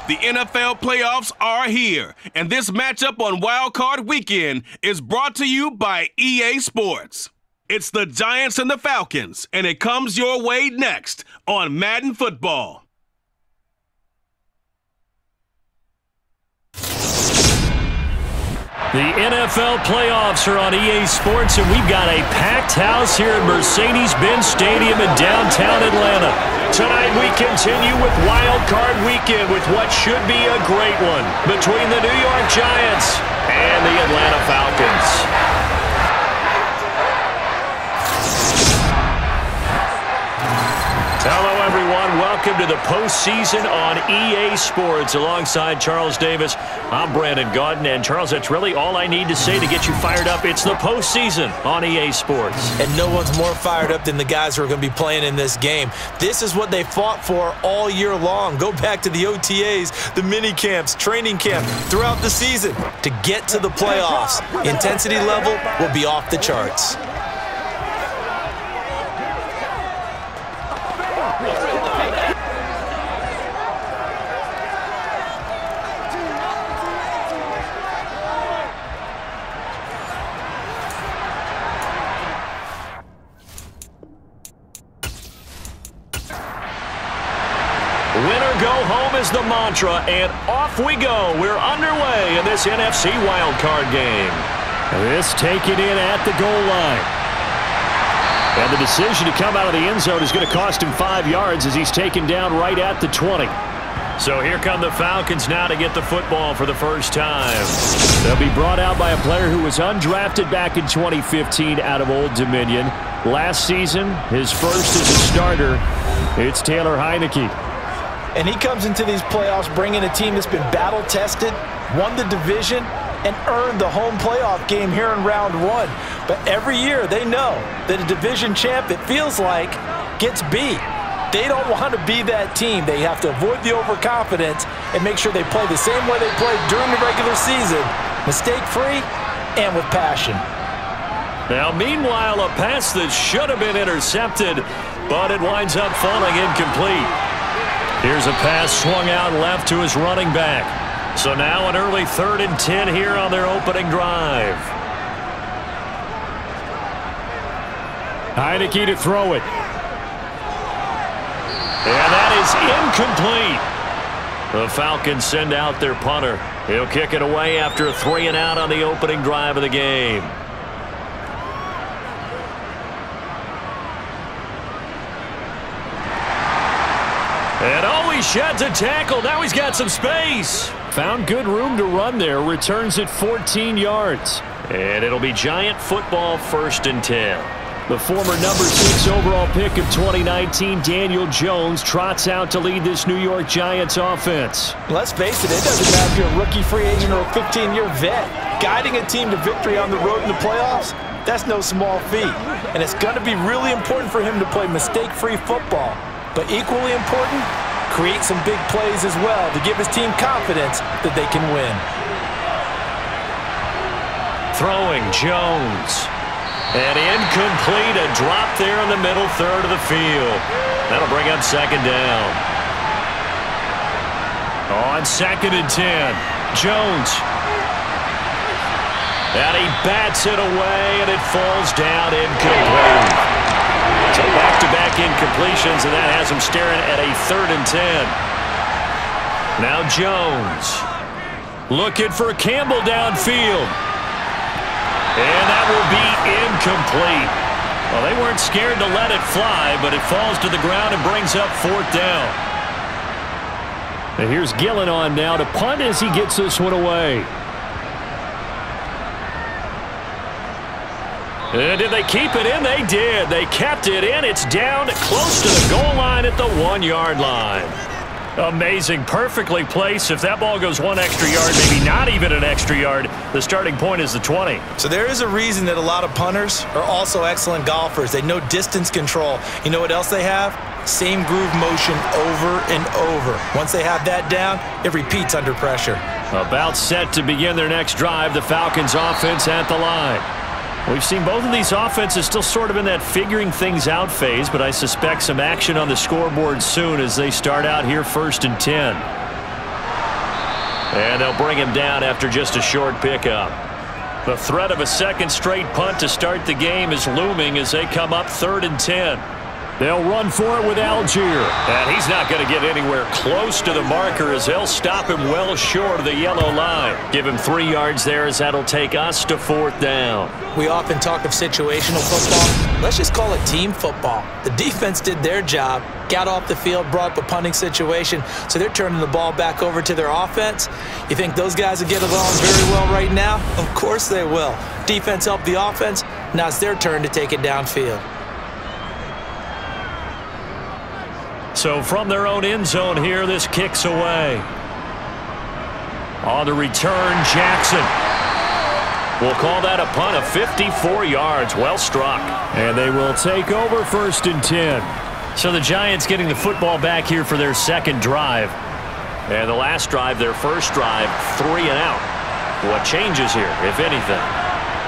The NFL playoffs are here, and this matchup on Wild Card Weekend is brought to you by EA Sports. It's the Giants and the Falcons, and it comes your way next on Madden Football. The NFL playoffs are on EA Sports, and we've got a packed house here at Mercedes-Benz Stadium in downtown Atlanta. Tonight we continue with Wild Card Weekend with what should be a great one between the New York Giants and the Atlanta Falcons. Hello, everyone. Welcome to the postseason on EA Sports. Alongside Charles Davis, I'm Brandon Gaudin. And, Charles, that's really all I need to say to get you fired up. It's the postseason on EA Sports. And no one's more fired up than the guys who are going to be playing in this game. This is what they fought for all year long. Go back to the OTAs, the mini camps, training camp, throughout the season to get to the playoffs. Intensity level will be off the charts. Winner go home is the mantra, and off we go. We're underway in this NFC wildcard game. This taken in at the goal line. And the decision to come out of the end zone is going to cost him 5 yards as he's taken down right at the 20. So here come the Falcons now to get the football for the first time. They'll be brought out by a player who was undrafted back in 2015 out of Old Dominion. Last season, his first as a starter, it's Taylor Heineke. And he comes into these playoffs bringing a team that's been battle-tested, won the division, and earned the home playoff game here in round one. But every year they know that a division champ, it feels like, gets beat. They don't want to be that team. They have to avoid the overconfidence and make sure they play the same way they played during the regular season, mistake-free and with passion. Now, meanwhile, a pass that should have been intercepted, but it winds up falling incomplete. Here's a pass swung out left to his running back. So now an early 3rd and 10 here on their opening drive. Heineke to throw it. And that is incomplete. The Falcons send out their punter. He'll kick it away after a 3 and out on the opening drive of the game. And oh, he sheds a tackle. Now he's got some space. Found good room to run there. Returns it 14 yards. And it'll be Giant football 1st and 10. The former number 6 overall pick of 2019, Daniel Jones, trots out to lead this New York Giants offense. Let's face it, it doesn't matter if you're a rookie free agent or a 15-year vet. Guiding a team to victory on the road in the playoffs, that's no small feat. And it's going to be really important for him to play mistake-free football. But equally important, create some big plays as well to give his team confidence that they can win. Throwing Jones. And incomplete, a drop there in the middle 3rd of the field. That'll bring up 2nd down. On 2nd and 10, Jones. And he bats it away, and it falls down incomplete. So back-to-back incompletions, and that has him staring at a 3rd and 10. Now Jones looking for Campbell downfield. And that will be incomplete. Well, they weren't scared to let it fly, but it falls to the ground and brings up 4th down. And here's Gillen on now to punt as he gets this one away. And did they keep it in? They did. They kept it in. It's down close to the goal line at the 1-yard line. Amazing. Perfectly placed. If that ball goes 1 extra yard, maybe not even an extra yard, the starting point is the 20. So there is a reason that a lot of punters are also excellent golfers. They know distance control. You know what else they have? Same groove motion over and over. Once they have that down, it repeats under pressure. About set to begin their next drive, the Falcons offense at the line. We've seen both of these offenses still sort of in that figuring things out phase, but I suspect some action on the scoreboard soon as they start out here 1st and 10. And they'll bring him down after just a short pickup. The threat of a second straight punt to start the game is looming as they come up 3rd and 10. They'll run for it with Algier. And he's not going to get anywhere close to the marker as they'll stop him well short of the yellow line. Give him 3 yards there as that'll take us to 4th down. We often talk of situational football. Let's just call it team football. The defense did their job, got off the field, brought up a punting situation, so they're turning the ball back over to their offense. You think those guys will get along very well right now? Of course they will. Defense helped the offense. Now it's their turn to take it downfield. So from their own end zone here, this kicks away. On the return, Jackson. We'll call that a punt of 54 yards. Well struck. And they will take over 1st and 10. So the Giants getting the football back here for their second drive. And the last drive, their first drive, 3 and out. What changes here, if anything?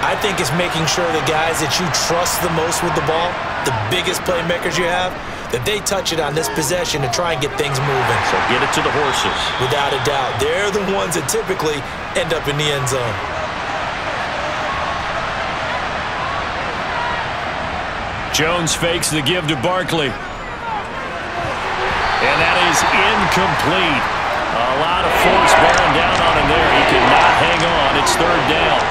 I think it's making sure the guys that you trust the most with the ball, the biggest playmakers you have, that they touch it on this possession to try and get things moving. So get it to the horses. Without a doubt. They're the ones that typically end up in the end zone. Jones fakes the give to Barkley. And that is incomplete. A lot of force bearing down on him there. He could not hang on. It's 3rd down.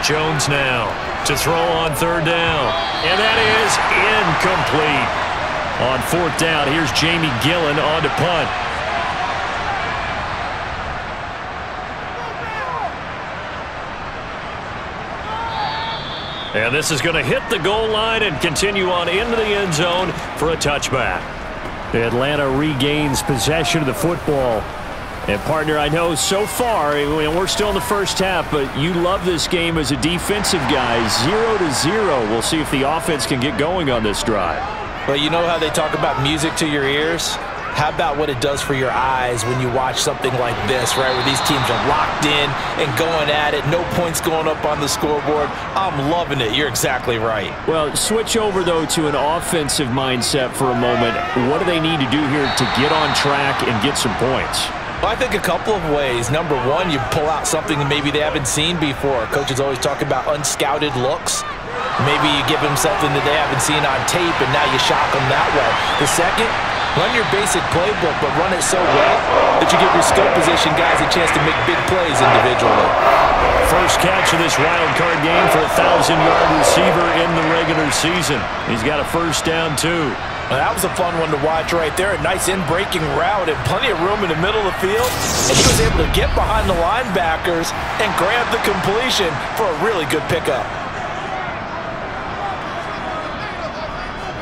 Jones now to throw on 3rd down. And that is incomplete. On 4th down, here's Jamie Gillen on to punt. And this is going to hit the goal line and continue on into the end zone for a touchback. Atlanta regains possession of the football. And, partner, I know so far, we're still in the first half, but you love this game as a defensive guy. 0-0. We'll see if the offense can get going on this drive. Well, you know how they talk about music to your ears? How about what it does for your eyes when you watch something like this, right, where these teams are locked in and going at it, no points going up on the scoreboard? I'm loving it. You're exactly right. Well, switch over, though, to an offensive mindset for a moment. What do they need to do here to get on track and get some points? Well, I think a couple of ways. Number one, you pull out something that maybe they haven't seen before. Coaches always talk about unscouted looks. Maybe you give them something that they haven't seen on tape, and now you shock them that way. The second, run your basic playbook, but run it so well that you give your skill position guys a chance to make big plays individually. First catch of this wild card game for a 1,000-yard receiver in the regular season. He's got a first down, too. Well, that was a fun one to watch right there. A nice in-breaking route and plenty of room in the middle of the field. And he was able to get behind the linebackers and grab the completion for a really good pickup.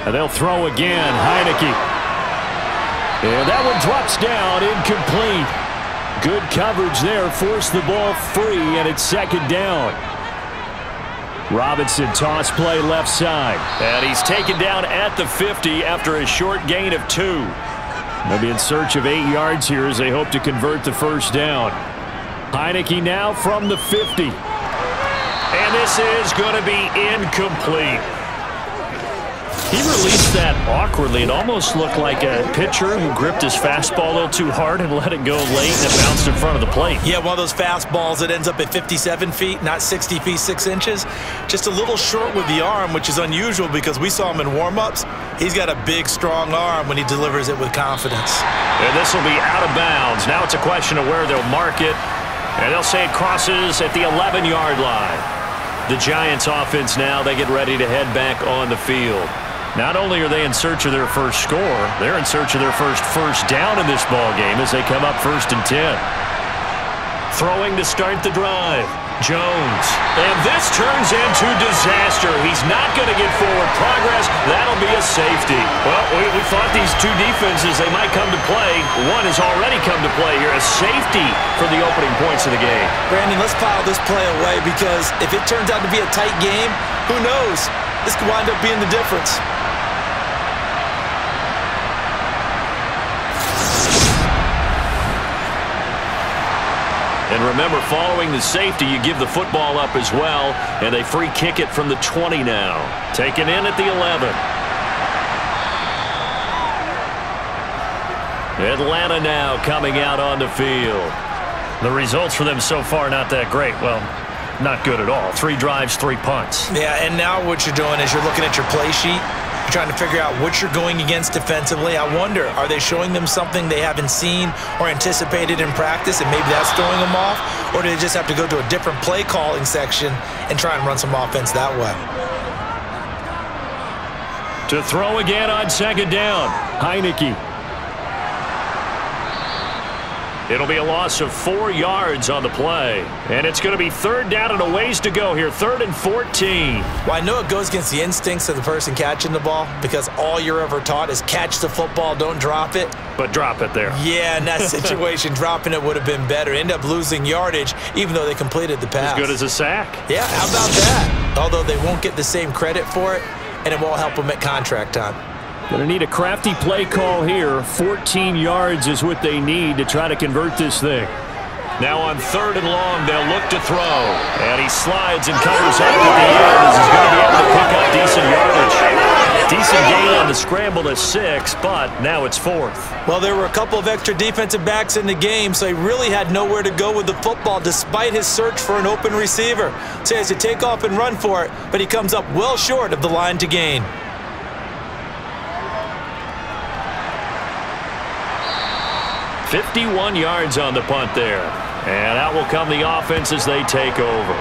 And they'll throw again. Heineke. And that one drops down, incomplete. Good coverage there, forced the ball free, and it's 2nd down. Robinson toss play left side. And he's taken down at the 50 after a short gain of 2. They'll be in search of 8 yards here as they hope to convert the first down. Heineke now from the 50. And this is going to be incomplete. He released that awkwardly. It almost looked like a pitcher who gripped his fastball a little too hard and let it go late, and it bounced in front of the plate. Yeah, one of those fastballs that ends up at 57 feet, not 60 feet, 6 inches. Just a little short with the arm, which is unusual because we saw him in warm-ups. He's got a big, strong arm when he delivers it with confidence. And this will be out of bounds. Now it's a question of where they'll mark it, and they'll say it crosses at the 11-yard line. The Giants offense now, they get ready to head back on the field. Not only are they in search of their first score, they're in search of their first down in this ball game as they come up 1st and 10. Throwing to start the drive. Jones. And this turns into disaster. He's not going to get forward progress. That'll be a safety. Well, we thought these two defenses, they might come to play. One has already come to play here. A safety for the opening points of the game. Brandon, let's file this play away because if it turns out to be a tight game, who knows? This could wind up being the difference. And remember, following the safety, you give the football up as well, and they free kick it from the 20 now. Taken in at the 11. Atlanta now coming out on the field. The results for them so far not that great. Well, not good at all. 3 drives, 3 punts. Yeah, and now what you're doing is you're looking at your play sheet. You're trying to figure out what you're going against defensively. I wonder, are they showing them something they haven't seen or anticipated in practice, and maybe that's throwing them off? Or do they just have to go to a different play calling section and try and run some offense that way? To throw again on 2nd down, Heineke. It'll be a loss of 4 yards on the play. And it's going to be 3rd down and a ways to go here. 3rd and 14. Well, I know it goes against the instincts of the person catching the ball because all you're ever taught is catch the football, don't drop it. But drop it there. Yeah, in that situation, dropping it would have been better. End up losing yardage even though they completed the pass. As good as a sack. Yeah, how about that? Although they won't get the same credit for it, and it won't help them at contract time. Going to need a crafty play call here. 14 yards is what they need to try to convert this thing. Now on 3rd and long, they'll look to throw. And he slides and covers up at the end as he's going to be able to pick up decent yardage. Decent gain on the scramble to 6, but now it's 4th. Well, there were a couple of extra defensive backs in the game, so he really had nowhere to go with the football despite his search for an open receiver. So he has to take off and run for it, but he comes up well short of the line to gain. 51 yards on the punt there. And out will come the offense as they take over.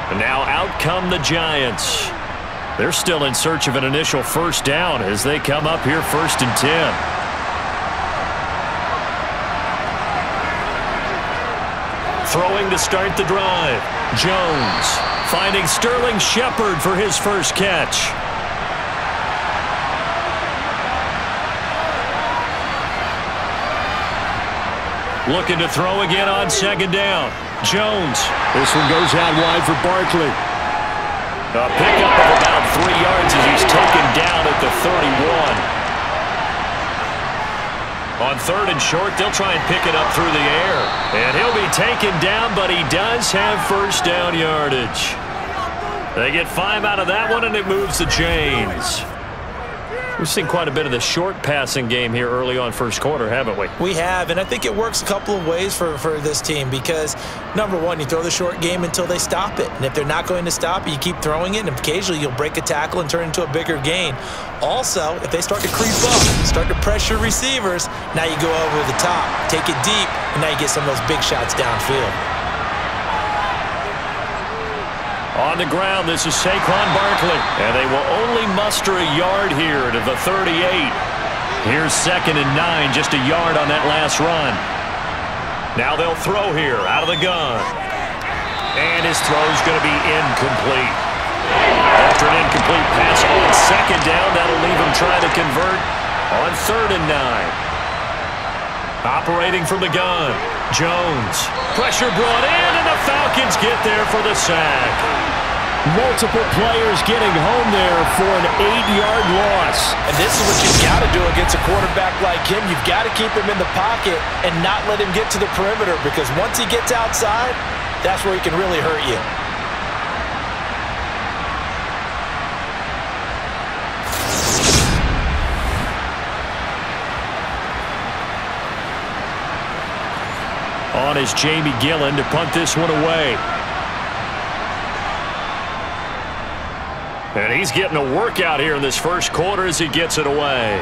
And now out come the Giants. They're still in search of an initial 1st down as they come up here 1st and 10. Throwing to start the drive. Jones finding Sterling Shepard for his first catch. Looking to throw again on 2nd down. Jones. This one goes out wide for Barkley. A pickup of about 3 yards as he's taken down at the 31. On 3rd and short, they'll try and pick it up through the air. And he'll be taken down, but he does have 1st down yardage. They get 5 out of that one, and it moves the chains. We've seen quite a bit of the short passing game here early on 1st quarter, haven't we? We have, and I think it works a couple of ways for this team because, number one, you throw the short game until they stop it. And if they're not going to stop it, you keep throwing it, and occasionally you'll break a tackle and turn it into a bigger gain. Also, if they start to creep up, start to pressure receivers, now you go over the top, take it deep, and now you get some of those big shots downfield. On the ground, this is Saquon Barkley. And they will only muster a yard here to the 38. Here's 2nd and 9, just a yard on that last run. Now they'll throw here out of the gun. And his throw's going to be incomplete. After an incomplete pass on 2nd down, that'll leave him trying to convert on 3rd and 9. Operating from the gun, Jones. Pressure brought in, and the Falcons get there for the sack. Multiple players getting home there for an 8-yard loss. And this is what you've got to do against a quarterback like him. You've got to keep him in the pocket and not let him get to the perimeter because once he gets outside, that's where he can really hurt you. On is Jamie Gillen to punt this one away. And he's getting a workout here in this 1st quarter as he gets it away.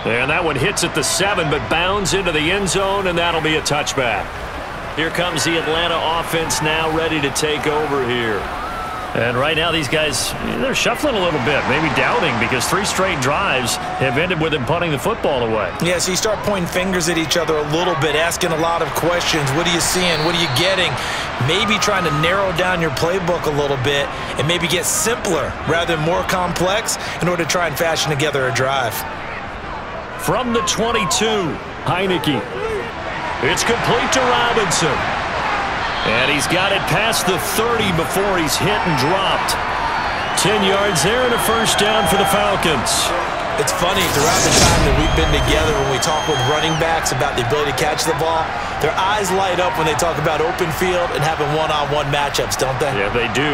And that one hits at the 7, but bounds into the end zone, and that'll be a touchback. Here comes the Atlanta offense now ready to take over here. And right now these guys, they're shuffling a little bit, maybe doubting because 3 straight drives have ended with them punting the football away. Yeah, so you start pointing fingers at each other a little bit, asking a lot of questions. What are you seeing? What are you getting? Maybe trying to narrow down your playbook a little bit and maybe get simpler rather than more complex in order to try and fashion together a drive. From the 22, Heineke. It's complete to Robinson. And he's got it past the 30 before he's hit and dropped. 10 yards there and a 1st down for the Falcons. It's funny, throughout the time that we've been together, when we talk with running backs about the ability to catch the ball, their eyes light up when they talk about open field and having one-on-one matchups, don't they? Yeah, they do.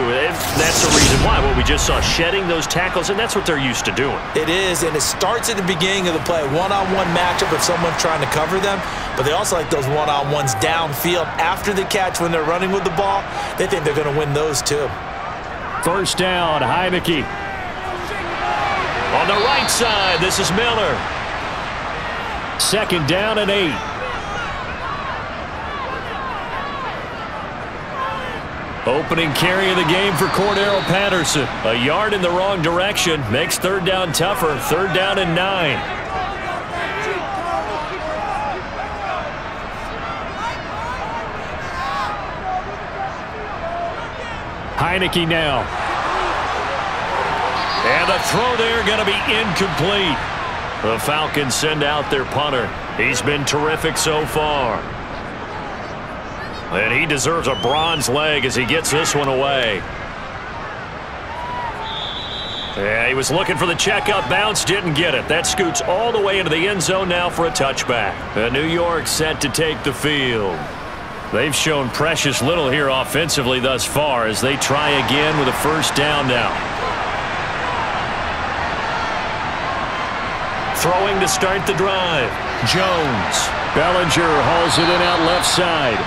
That's the reason why. Well, we just saw shedding those tackles, and that's what they're used to doing. It is, and it starts at the beginning of the play. One-on-one matchup if someone's trying to cover them, but they also like those one-on-ones downfield after the catch when they're running with the ball. They think they're going to win those too. First down, Heineke. On the right side, this is Miller. Second down and 8. Opening carry of the game for Cordero Patterson. A yard in the wrong direction makes third down tougher. Third down and 9. Heineke now. And the throw there going to be incomplete. The Falcons send out their punter. He's been terrific so far. And he deserves a bronze leg as he gets this one away. Yeah, he was looking for the checkup bounce, didn't get it. That scoots all the way into the end zone now for a touchback. And New York set to take the field. They've shown precious little here offensively thus far as they try again with a first down now. Throwing to start the drive. Jones. Bellinger hauls it in out left side.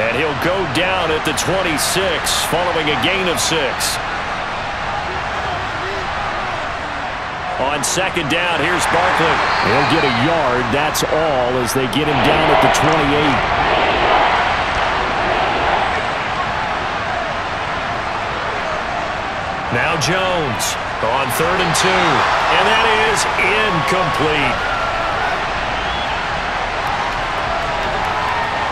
And he'll go down at the 26 following a gain of 6. On second down, here's Barkley. He'll get a yard, that's all, as they get him down at the 28. Now Jones on 3rd and 2. And that is incomplete.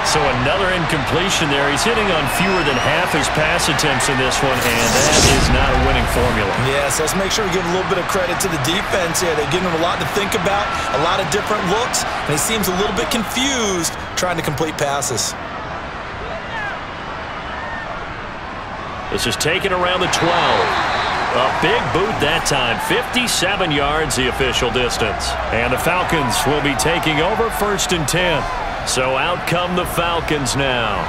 So another incompletion there. He's hitting on fewer than half his pass attempts in this one, and that is not a winning formula. Yes, let's make sure we give a little bit of credit to the defense here. They've given him a lot to think about, a lot of different looks, and he seems a little bit confused trying to complete passes. This is taken around the 12. A big boot that time. 57 yards the official distance. And the Falcons will be taking over 1st and 10. So out come the Falcons now.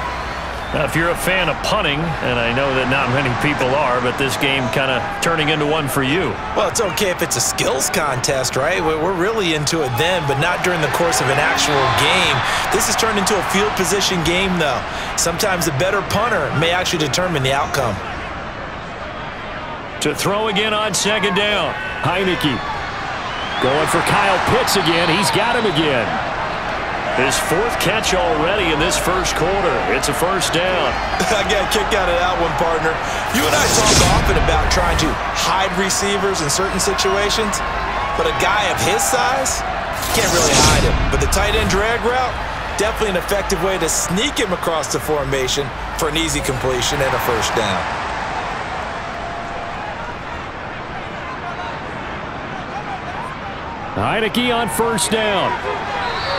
Now, if you're a fan of punting, and I know that not many people are, but this game kind of turning into one for you. Well, it's okay if it's a skills contest, right? We're really into it then, but not during the course of an actual game. This has turned into a field position game, though. Sometimes the better punter may actually determine the outcome. To throw again on second down. Heineke going for Kyle Pitts again. He's got him again. His 4th catch already in this first quarter. It's a first down. I got a kick out of that one, partner. You and I talk often about trying to hide receivers in certain situations, but a guy of his size can't really hide him. But the tight end drag route, definitely an effective way to sneak him across the formation for an easy completion and a first down. Heineke on first down.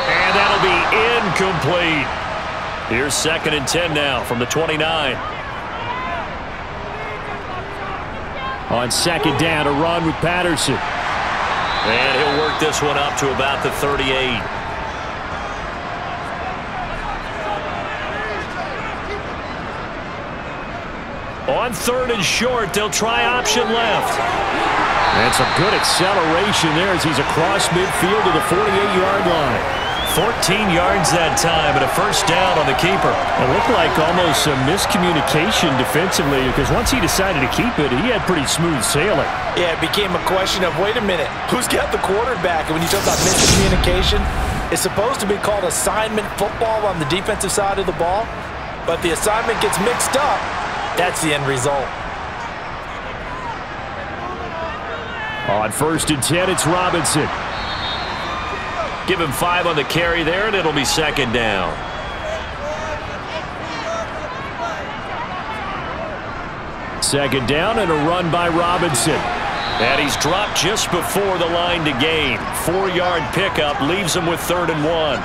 And that'll be incomplete. Here's 2nd and 10 now from the 29. On second down, a run with Patterson. And he'll work this one up to about the 38. On 3rd and short, they'll try option left. And some good acceleration there as he's across midfield to the 48-yard line. 14 yards that time and a first down on the keeper. It looked like almost some miscommunication defensively because once he decided to keep it, he had pretty smooth sailing. Yeah, it became a question of, wait a minute, who's got the quarterback? And when you talk about miscommunication, it's supposed to be called assignment football on the defensive side of the ball, but the assignment gets mixed up. That's the end result. On 1st and 10, it's Robinson. Give him 5 on the carry there, and it'll be 2nd down. Second down and a run by Robinson. And he's dropped just before the line to gain. 4-yard pickup leaves him with 3rd and 1.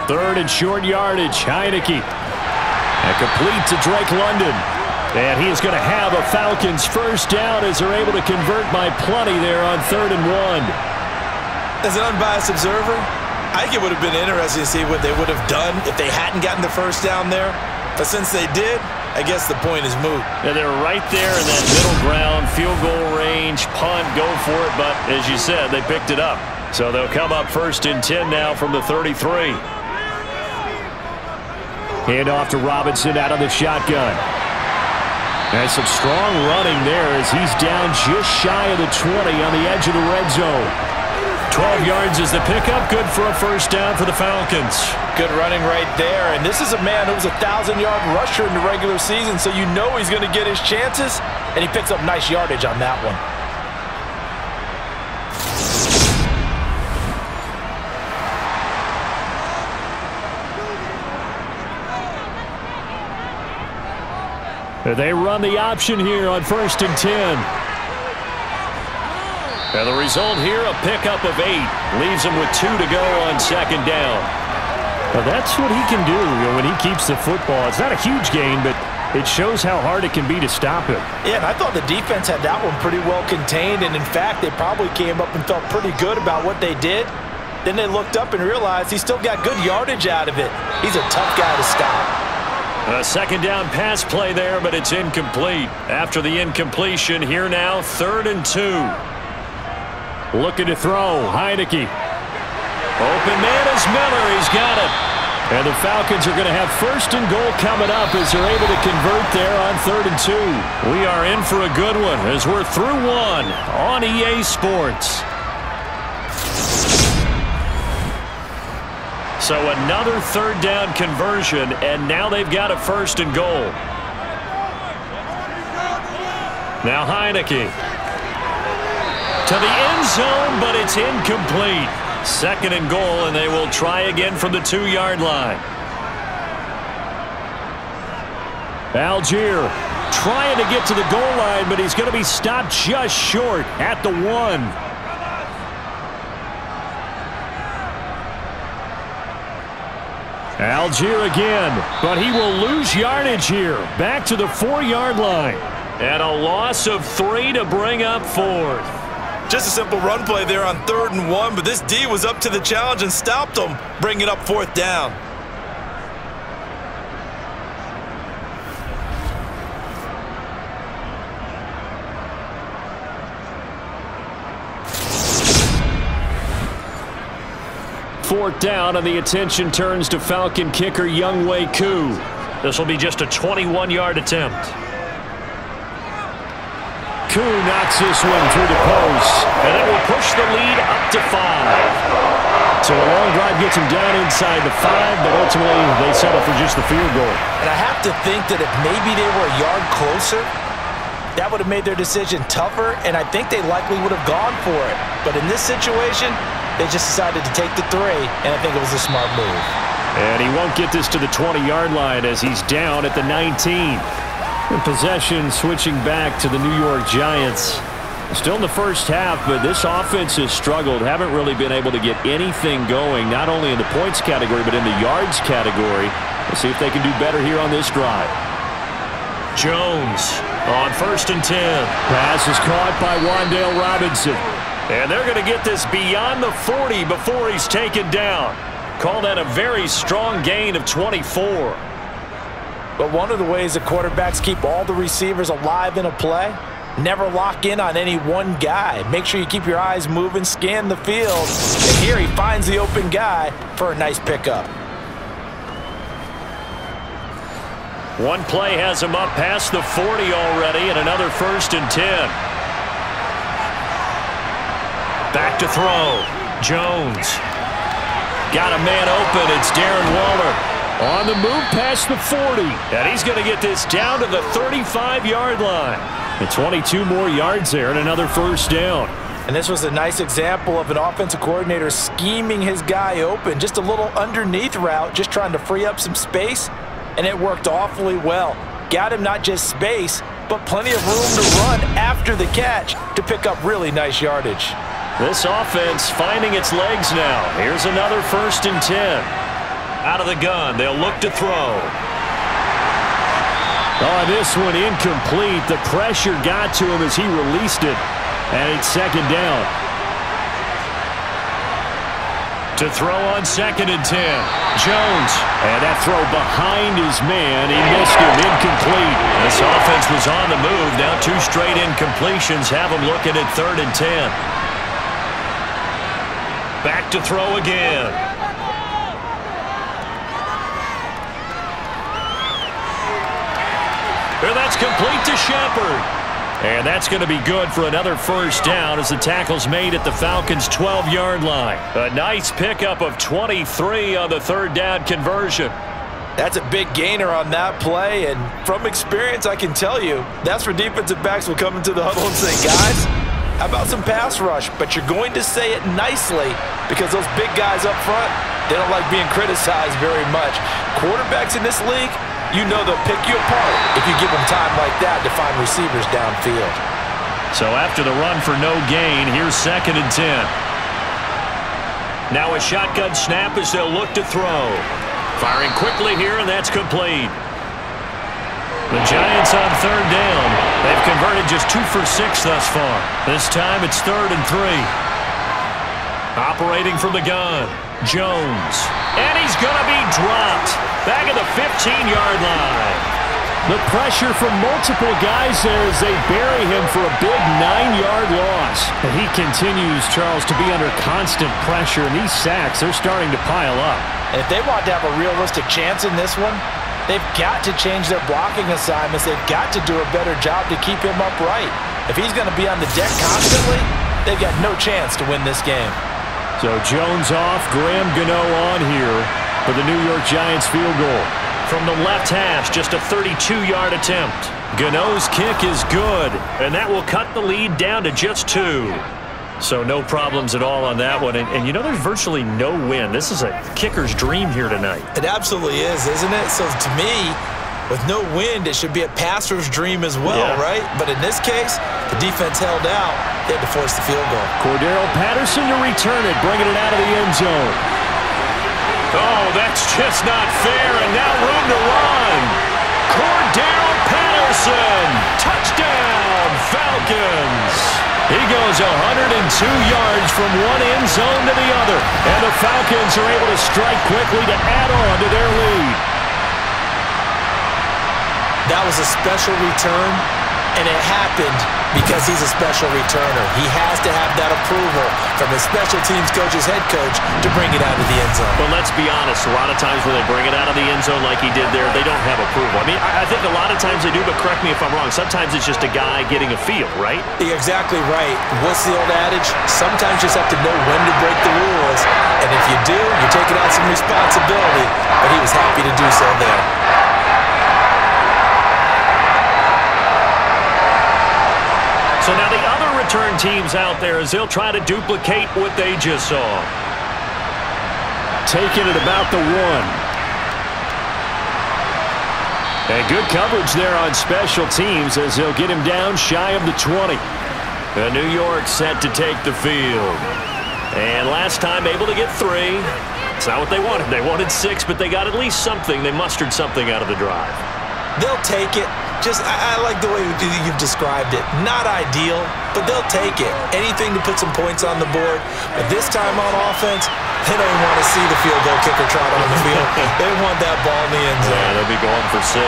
3rd and short yardage. Heineke. And complete to Drake London. And he is going to have a Falcons first down as they're able to convert by plenty there on 3rd and 1. As an unbiased observer, I think it would have been interesting to see what they would have done if they hadn't gotten the first down there. But since they did, I guess the point is moot. Yeah, they're right there in that middle ground, field goal range, punt, go for it. But as you said, they picked it up. So they'll come up 1st and 10 now from the 33. Hand off to Robinson out of the shotgun. And some strong running there as he's down just shy of the 20 on the edge of the red zone. 12 yards is the pickup. Good for a first down for the Falcons. Good running right there. And this is a man who was a 1,000-yard rusher in the regular season, so you know he's going to get his chances. And he picks up nice yardage on that one. They run the option here on 1st and 10. And the result here, a pickup of 8. Leaves him with 2 to go on 2nd down. Well, that's what he can do when he keeps the football. It's not a huge gain, but it shows how hard it can be to stop him. Yeah, and I thought the defense had that one pretty well contained. And, in fact, they probably came up and felt pretty good about what they did. Then they looked up and realized he still got good yardage out of it. He's a tough guy to stop. A 2nd down pass play there, but it's incomplete. After the incompletion, here now, 3rd and 2. Looking to throw, Heineke. Open man is Miller, he's got it. And the Falcons are going to have 1st and goal coming up as they're able to convert there on 3rd and 2. We are in for a good one as we're through 1 on EA Sports. So another 3rd down conversion, and now they've got a 1st and goal. Now Heineke. To the end zone, but it's incomplete. 2nd and goal, and they will try again from the 2-yard line. Algier trying to get to the goal line, but he's going to be stopped just short at the 1. Algier again, but he will lose yardage here. Back to the 4-yard line. And a loss of 3 to bring up 4th. Just a simple run play there on 3rd and 1, but this D was up to the challenge and stopped him, bringing up 4th down. Fourth down, and the attention turns to Falcon kicker Younghoe Koo. This will be just a 21-yard attempt. Koo knocks this one through the post, and it will push the lead up to 5. So a long drive gets him down inside the 5, but ultimately they settle for just the field goal. And I have to think that if maybe they were a yard closer, that would have made their decision tougher, and I think they likely would have gone for it. But in this situation, they just decided to take the 3, and I think it was a smart move. And he won't get this to the 20-yard line as he's down at the 19. And possession switching back to the New York Giants. Still in the first half, but this offense has struggled. Haven't really been able to get anything going, not only in the points category, but in the yards category. We'll see if they can do better here on this drive. Jones on 1st and 10. Pass is caught by Wan'Dale Robinson. And they're going to get this beyond the 40 before he's taken down. Call that a very strong gain of 24. But one of the ways that quarterbacks keep all the receivers alive in a play, never lock in on any one guy. Make sure you keep your eyes moving, scan the field. And here he finds the open guy for a nice pickup. One play has him up past the 40 already, and another 1st and 10. Back to throw. Jones. Got a man open. It's Darren Waller. On the move past the 40. And he's going to get this down to the 35-yard line. And 22 more yards there and another 1st down. And this was a nice example of an offensive coordinator scheming his guy open. Just a little underneath route, just trying to free up some space. And it worked awfully well. Got him not just space, but plenty of room to run after the catch to pick up really nice yardage. This offense finding its legs now. Here's another 1st and 10. Out of the gun, they'll look to throw. Oh, this one incomplete. The pressure got to him as he released it. And it's second down. To throw on 2nd and 10. Jones. And that throw behind his man. He missed him. Incomplete. This offense was on the move. Now 2 straight incompletions have them looking at 3rd and 10. Back to throw again. And that's complete to Shepard. And that's going to be good for another first down as the tackle's made at the Falcons' 12-yard line. A nice pickup of 23 on the 3rd down conversion. That's a big gainer on that play, and from experience, I can tell you, that's where defensive backs will come into the huddle and say, guys, how about some pass rush? But you're going to say it nicely because those big guys up front, they don't like being criticized very much. Quarterbacks in this league, you know they'll pick you apart if you give them time like that to find receivers downfield. So after the run for no gain, here's 2nd and 10. Now a shotgun snap as they'll look to throw. Firing quickly here, and that's complete. The Giants on 3rd down. They've converted just 2 for 6 thus far. This time it's 3rd and 3. Operating from the gun, Jones. And he's going to be dropped. Back at the 15-yard line. The pressure from multiple guys there as they bury him for a big 9-yard loss. And he continues, Charles, to be under constant pressure, and these sacks, they're starting to pile up. And if they want to have a realistic chance in this one, they've got to change their blocking assignments. They've got to do a better job to keep him upright. If he's going to be on the deck constantly, they've got no chance to win this game. So Jones off, Graham Gano on here for the New York Giants field goal. From the left hash, just a 32-yard attempt. Gano's kick is good, and that will cut the lead down to just 2. So no problems at all on that one. And you know, there's virtually no win. This is a kicker's dream here tonight. It absolutely is, isn't it? So to me, with no wind, it should be a passer's dream as well, right? But in this case, the defense held out. They had to force the field goal. Cordero Patterson to return it, bringing it out of the end zone. Oh, that's just not fair, and now room to run. Cordero Patterson, touchdown, Falcons. He goes 102 yards from one end zone to the other, and the Falcons are able to strike quickly to add on to their lead. That was a special return, and it happened because he's a special returner. He has to have that approval from his special teams coach's head coach to bring it out of the end zone. But let's be honest, a lot of times when they bring it out of the end zone like he did there, they don't have approval. I mean, I think a lot of times they do, but correct me if I'm wrong. Sometimes it's just a guy getting a feel, right? You're exactly right. What's the old adage? Sometimes you just have to know when to break the rules, and if you do, you're taking on some responsibility, but he was happy to do so there. So now the other return teams out there as they'll try to duplicate what they just saw. Taking it about the 1. And good coverage there on special teams as they'll get him down shy of the 20. New York set to take the field. And last time able to get 3. It's not what they wanted. They wanted 6, but they got at least something. They mustered something out of the drive. They'll take it. I like the way you've described it. Not ideal, but they'll take it. Anything to put some points on the board. But this time on offense, they don't even want to see the field goal kicker trot on the field. They want that ball in the end zone. Yeah, they'll be going for 6.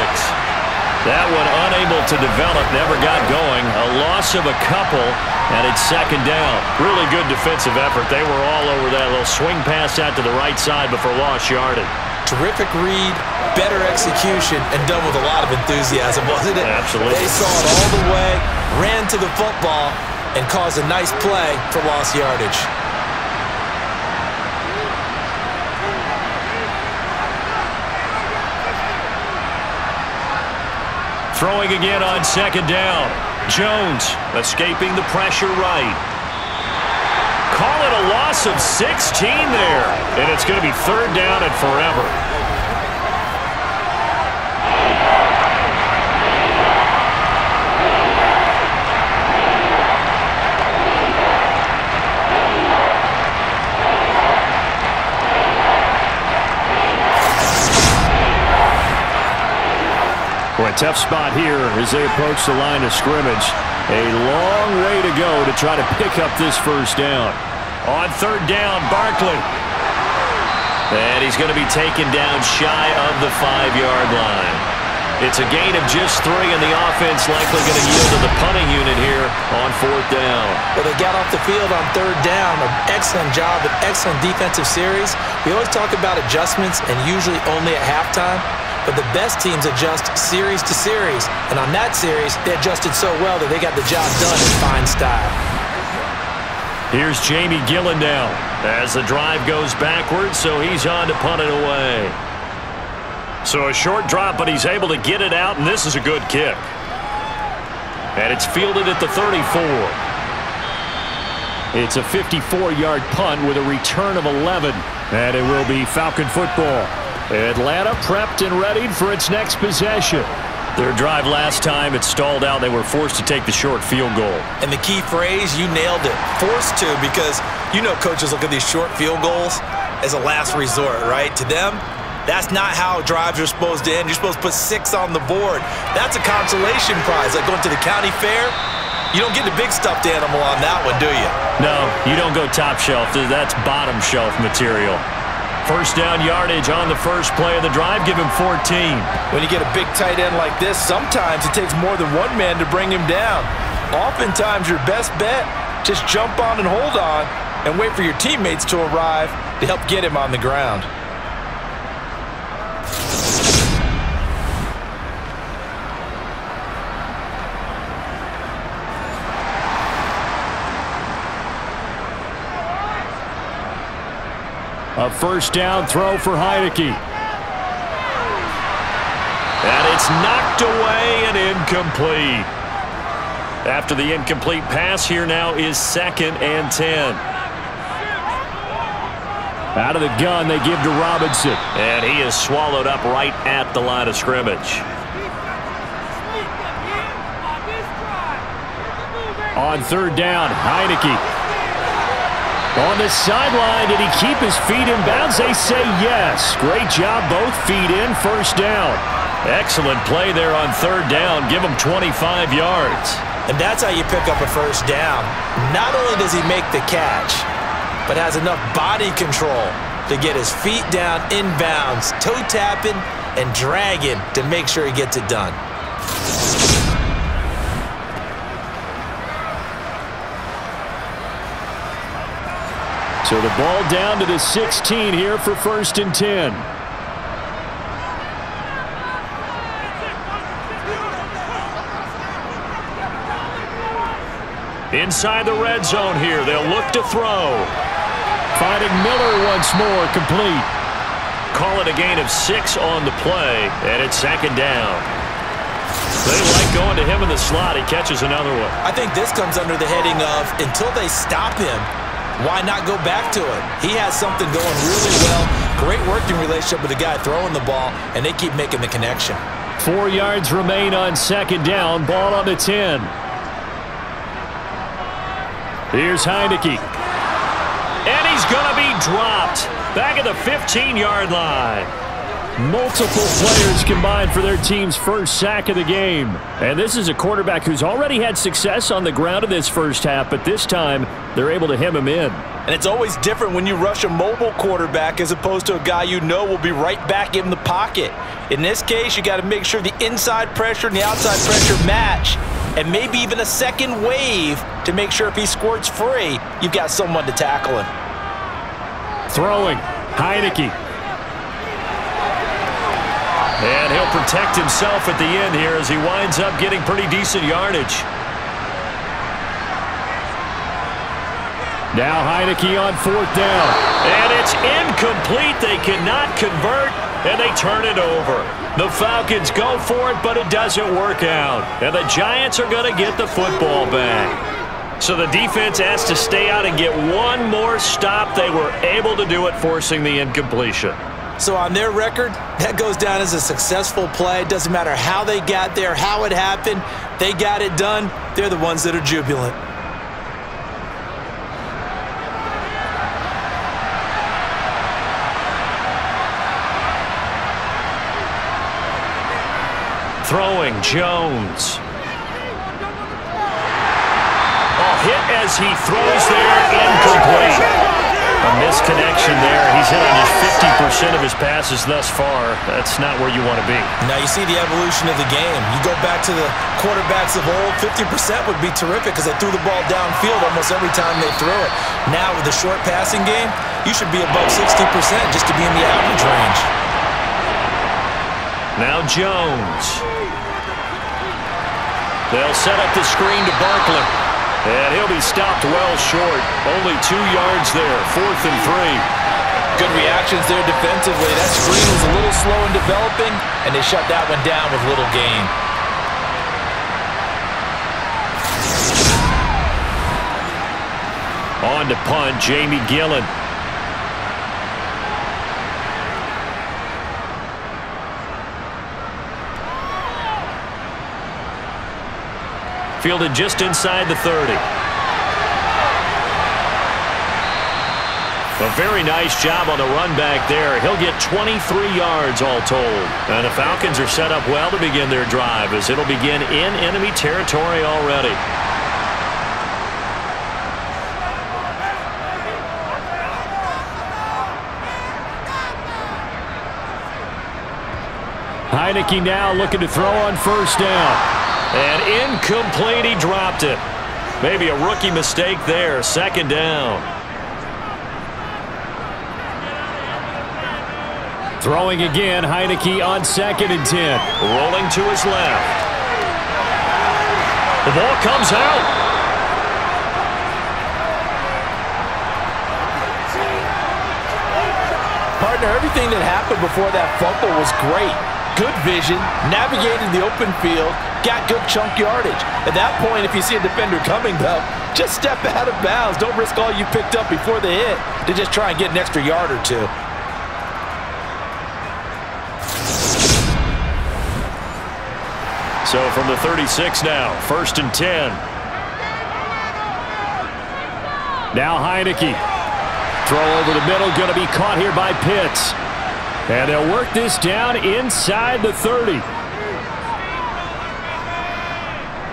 That one unable to develop, never got going. A loss of a couple, and it's second down. Really good defensive effort. They were all over that little swing pass out to the right side before lost yardage. Terrific read, better execution, and done with a lot of enthusiasm, wasn't it? Absolutely. They saw it all the way, ran to the football, and caused a nice play for lost yardage. Throwing again on second down. Jones escaping the pressure right. Call it a loss of 16 there. And it's going to be 3rd down and forever. tough spot here as they approach the line of scrimmage. A long way to go to try to pick up this first down. On third down, Barkley. And he's going to be taken down shy of the 5-yard line. It's a gain of just 3, and the offense likely going to yield to the punting unit here on fourth down. Well, they got off the field on third down. An excellent job, an excellent defensive series. We always talk about adjustments, and usually only at halftime. But the best teams adjust series to series. And on that series, they adjusted so well that they got the job done in fine style. Here's Jamie Gillen now as the drive goes backwards, so he's on to punt it away. So a short drop, but he's able to get it out, and this is a good kick. And it's fielded at the 34. It's a 54-yard punt with a return of 11. And it will be Falcon football. Atlanta prepped and readied for its next possession. Their drive last time, it stalled out. They were forced to take the short field goal. And the key phrase, you nailed it. Forced to, because you know coaches look at these short field goals as a last resort, right? To them, that's not how drives are supposed to end. You're supposed to put 6 on the board. That's a consolation prize. Like going to the county fair, you don't get the big stuffed animal on that one, do you? No, you don't go top shelf. That's bottom shelf material. First down yardage on the first play of the drive. Give him 14. When you get a big tight end like this, sometimes it takes more than one man to bring him down. Oftentimes, your best bet, just jump on and hold on and wait for your teammates to arrive to help get him on the ground. A first down throw for Heineke. And it's knocked away and incomplete. After the incomplete pass, here now is 2nd and 10. Out of the gun, they give to Robinson. And he is swallowed up right at the line of scrimmage. On third down, Heineke. On the sideline, did he keep his feet in bounds? They say yes. Great job, both feet in, first down. Excellent play there on third down. Give him 25 yards. And that's how you pick up a first down. Not only does he make the catch, but has enough body control to get his feet down in bounds, toe tapping and dragging to make sure he gets it done. So the ball down to the 16 here for 1st and 10. Inside the red zone here, they'll look to throw. Finding Miller once more, complete. Call it a gain of 6 on the play, and it's 2nd down. They like going to him in the slot. He catches another one. I think this comes under the heading of until they stop him, why not go back to it? He has something going really well. Great working relationship with the guy throwing the ball, and they keep making the connection. 4 yards remain on 2nd down. Ball on the 10. Here's Heineke. And he's going to be dropped back at the 15-yard line. Multiple players combined for their team's first sack of the game. And this is a quarterback who's already had success on the ground in this first half, but this time they're able to hem him in. And it's always different when you rush a mobile quarterback as opposed to a guy you know will be right back in the pocket. In this case, you got to make sure the inside pressure and the outside pressure match, and maybe even a second wave to make sure if he squirts free, you've got someone to tackle him. Throwing, Heineke. And he'll protect himself at the end here as he winds up getting pretty decent yardage. Now Heineke on 4th down. And it's incomplete. They cannot convert, and they turn it over. The Falcons go for it, but it doesn't work out. And the Giants are going to get the football back. So the defense has to stay out and get one more stop. They were able to do it, forcing the incompletion. So on their record, that goes down as a successful play. It doesn't matter how they got there, how it happened. They got it done. They're the ones that are jubilant. throwing, Jones. Hit as he throws there, incomplete. A misconnection there. He's hit on just 50% of his passes thus far. That's not where you want to be. Now you see the evolution of the game. You go back to the quarterbacks of old, 50% would be terrific because they threw the ball downfield almost every time they threw it. Now with the short passing game, you should be above 60% just to be in the average range. Now Jones. They'll set up the screen to Barkley. And he'll be stopped well short. Only 2 yards there, 4th and 3. Good reactions there defensively. That screen was a little slow in developing, and they shut that one down with little gain. On to punt, Jamie Gillen. Fielded just inside the 30. A very nice job on the run back there. He'll get 23 yards all told. And the Falcons are set up well to begin their drive as it'll begin in enemy territory already. Heineke now looking to throw on first down. And incomplete, he dropped it. Maybe a rookie mistake there, 2nd down. Throwing again, Heineke on 2nd and 10. Rolling to his left. The ball comes out. Partner, everything that happened before that fumble was great. Good vision, navigated the open field, got good chunk yardage. At that point, if you see a defender coming, though, just step out of bounds. Don't risk all you picked up before the hit to just try and get an extra yard or two. So from the 36 now, 1st and 10. Now Heineke. Throw over the middle, going to be caught here by Pitts. And they'll work this down inside the 30.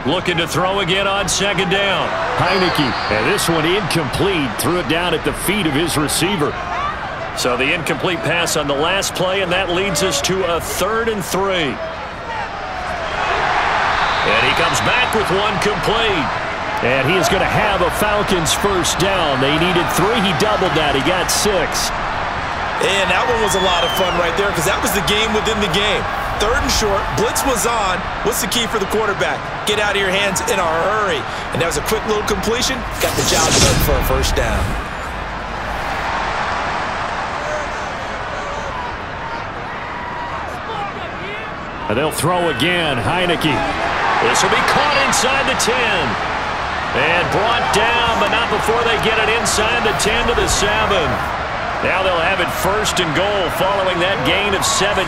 Looking to throw again on 2nd down. Heineke. And this one incomplete. Threw it down at the feet of his receiver. So the incomplete pass on the last play, and that leads us to a 3rd and 3. And he comes back with one complete. And he is going to have a Falcons first down. They needed 3. He doubled that. He got 6. And that one was a lot of fun right there because that was the game within the game. 3rd and short, blitz was on. What's the key for the quarterback? Get out of your hands in a hurry. And that was a quick little completion. Got the job done for a first down. And they'll throw again. Heineke. This will be caught inside the 10. And brought down, but not before they get it inside the 10 to the 7. Now they'll have it 1st and goal following that gain of 17.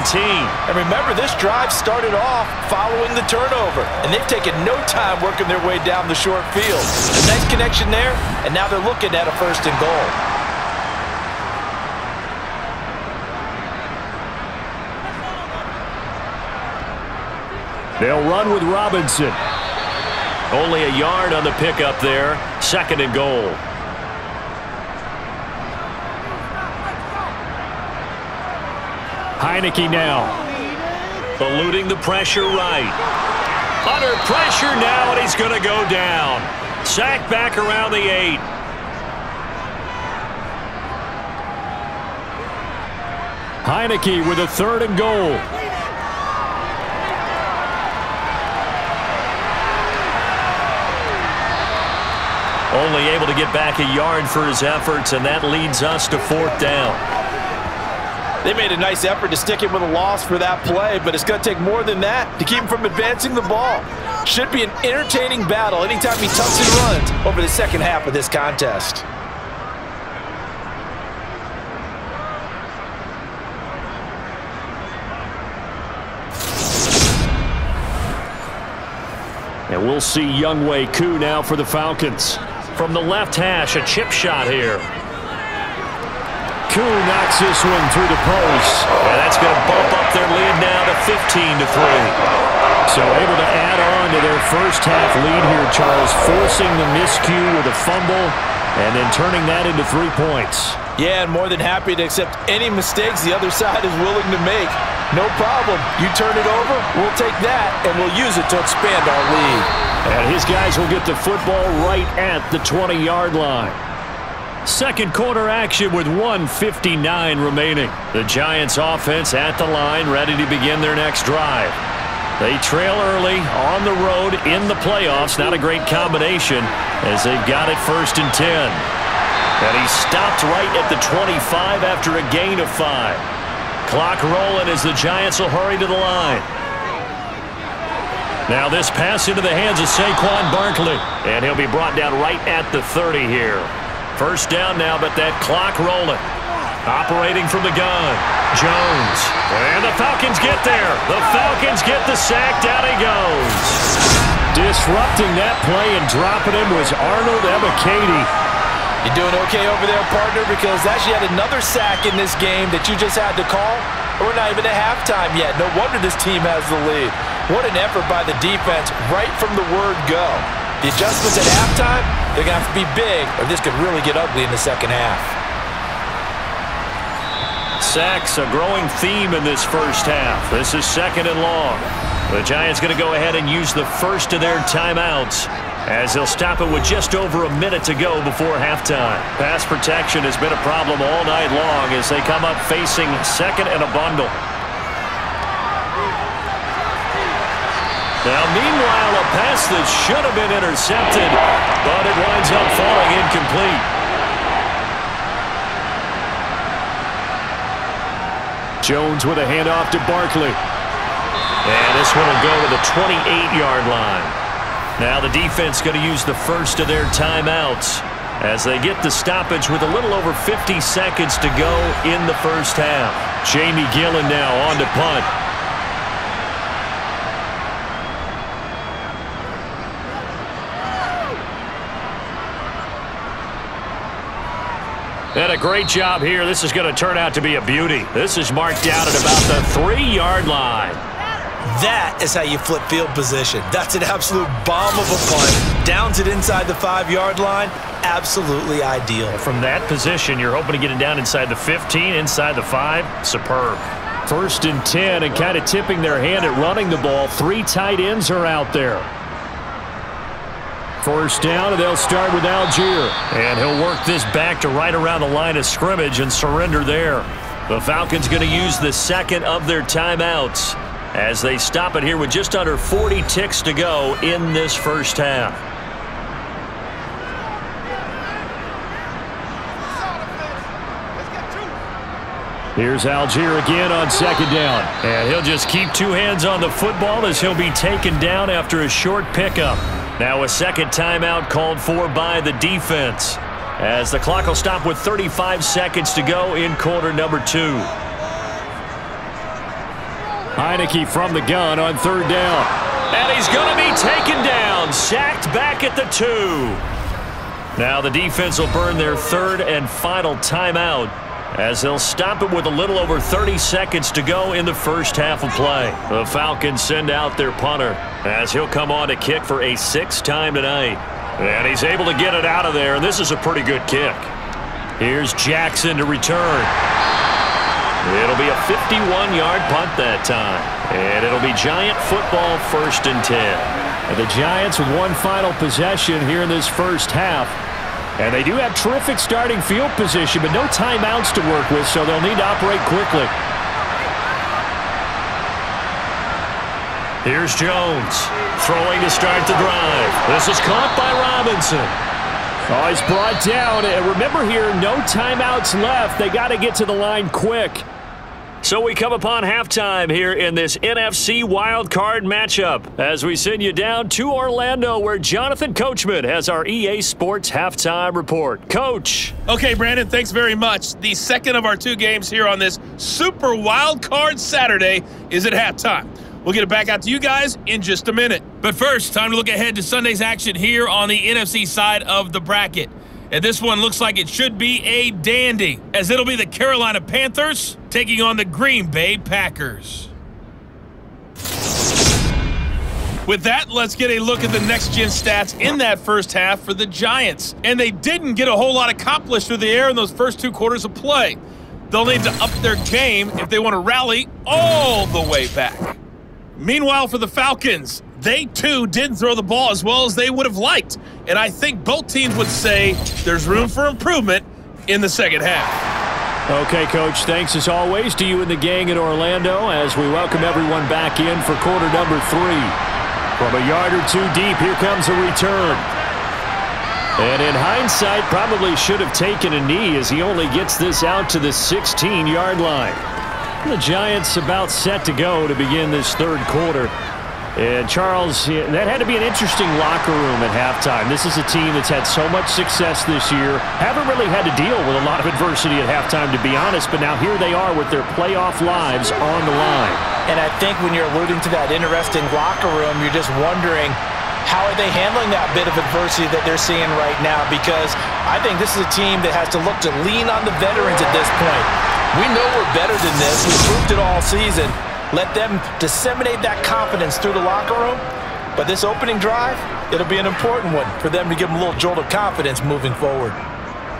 And remember, this drive started off following the turnover. And they've taken no time working their way down the short field. A nice connection there, and now they're looking at a 1st and goal. They'll run with Robinson. Only a yard on the pickup there. 2nd and goal. Heineke now. Eluding the pressure right. Under pressure now, and he's going to go down. Sacked back around the 8. Heineke with a 3rd and goal. Only able to get back a yard for his efforts, and that leads us to 4th down. They made a nice effort to stick him with a loss for that play, but it's going to take more than that to keep him from advancing the ball. Should be an entertaining battle anytime he tucks and runs over the second half of this contest. And we'll see Younghoe Koo now for the Falcons. From the left hash, a chip shot here. knocks this one through the post. And that's going to bump up their lead now to 15-3. So able to add on to their first half lead here, Charles, forcing the miscue with a fumble and then turning that into 3 points. Yeah, and more than happy to accept any mistakes the other side is willing to make. No problem. You turn it over, we'll take that, and we'll use it to expand our lead. And his guys will get the football right at the 20-yard line. Second quarter action with 1:59 remaining. The Giants offense at the line, ready to begin their next drive. They trail early on the road in the playoffs. Not a great combination as they've got it 1st and 10. And he stopped right at the 25 after a gain of 5. Clock rolling as the Giants will hurry to the line. Now this pass into the hands of Saquon Barkley. And he'll be brought down right at the 30 here. First down now, but that clock rolling. Operating from the gun. Jones. And the Falcons get there. The Falcons get the sack. Down he goes. Disrupting that play and dropping him was Arnold Ebiketie. You doing okay over there, partner? Because that's yet another sack in this game that you just had to call. We're not even at halftime yet. No wonder this team has the lead. What an effort by the defense right from the word go. The adjustments at halftime, they're going to have to be big, or this could really get ugly in the second half. Sacks, a growing theme in this first half. This is 2nd and long. The Giants going to go ahead and use the first of their timeouts as they'll stop it with just over a minute to go before halftime. Pass protection has been a problem all night long as they come up facing 2nd and a bundle. Now, meanwhile, a pass that should have been intercepted, but it winds up falling incomplete. Jones with a handoff to Barkley. And this one will go to the 28-yard line. Now the defense going to use the first of their timeouts as they get the stoppage with a little over 50 seconds to go in the first half. Jamie Gillen now on to punt. And a great job here. This is going to turn out to be a beauty. This is marked out at about the 3-yard line. That is how you flip field position. That's an absolute bomb of a punt. Downs it inside the 5-yard line. Absolutely ideal. From that position, you're hoping to get it down inside the 15, inside the 5. Superb. 1st and 10, and kind of tipping their hand at running the ball. 3 tight ends are out there. First down, and they'll start with Algier. And he'll work this back to right around the line of scrimmage and surrender there. The Falcons going to use the 2nd of their timeouts as they stop it here with just under 40 ticks to go in this first half. Here's Algier again on 2nd down. And he'll just keep 2 hands on the football as he'll be taken down after a short pickup. Now a 2nd timeout called for by the defense as the clock will stop with 35 seconds to go in quarter number 2. Heineke from the gun on 3rd down. And he's going to be taken down, sacked back at the 2. Now the defense will burn their 3rd and final timeout as they'll stop it with a little over 30 seconds to go in the first half of play. The Falcons send out their punter as he'll come on to kick for a 6th time tonight. And he's able to get it out of there, and this is a pretty good kick. Here's Jackson to return. It'll be a 51-yard punt that time. And it'll be Giant football 1st and 10. And the Giants with one final possession here in this first half. And they do have terrific starting field position, but no timeouts to work with, so they'll need to operate quickly. Here's Jones, throwing to start the drive. This is caught by Robinson. Oh, he's brought down. And remember here, no timeouts left. They got to get to the line quick. So we come upon halftime here in this NFC wildcard matchup as we send you down to Orlando where Jonathan Coachman has our EA Sports halftime report. Coach. Okay, Brandon, thanks very much. The second of our 2 games here on this super wildcard Saturday is at halftime. We'll get it back out to you guys in just a minute. But first, time to look ahead to Sunday's action here on the NFC side of the bracket. And this one looks like it should be a dandy, as it'll be the Carolina Panthers taking on the Green Bay Packers. With that, let's get a look at the next-gen stats in that first half for the Giants. And they didn't get a whole lot accomplished through the air in those first 2 quarters of play. They'll need to up their game if they want to rally all the way back. Meanwhile, for the Falcons, they too didn't throw the ball as well as they would have liked. And I think both teams would say there's room for improvement in the second half. Okay, Coach, thanks as always to you and the gang in Orlando as we welcome everyone back in for quarter number 3. From a yard or 2 deep, here comes a return. And in hindsight, probably should have taken a knee as he only gets this out to the 16-yard line. The Giants about set to go to begin this third quarter. And Charles, that had to be an interesting locker room at halftime. This is a team that's had so much success this year. Haven't really had to deal with a lot of adversity at halftime, to be honest, but now here they are with their playoff lives on the line. And I think when you're alluding to that interesting locker room, you're just wondering, how are they handling that bit of adversity that they're seeing right now? Because I think this is a team that has to look to lean on the veterans at this point. We know we're better than this. We've proved it all season. Let them disseminate that confidence through the locker room. But this opening drive, it'll be an important one for them to give them a little jolt of confidence moving forward.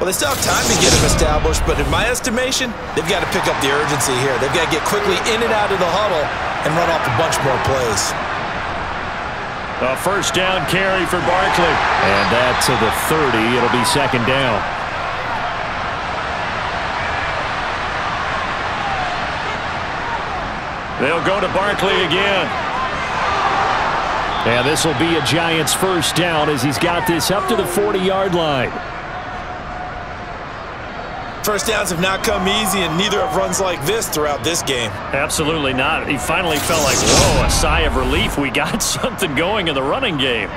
Well, they still have time to get them established, but in my estimation, they've got to pick up the urgency here. They've got to get quickly in and out of the huddle and run off a bunch more plays. A first down carry for Barkley. And that to the 30. It'll be second down. They'll go to Barkley again. And this will be a Giants first down as he's got this up to the 40-yard line. First downs have not come easy, and neither have runs like this throughout this game. Absolutely not. He finally felt like, whoa, a sigh of relief. We got something going in the running game.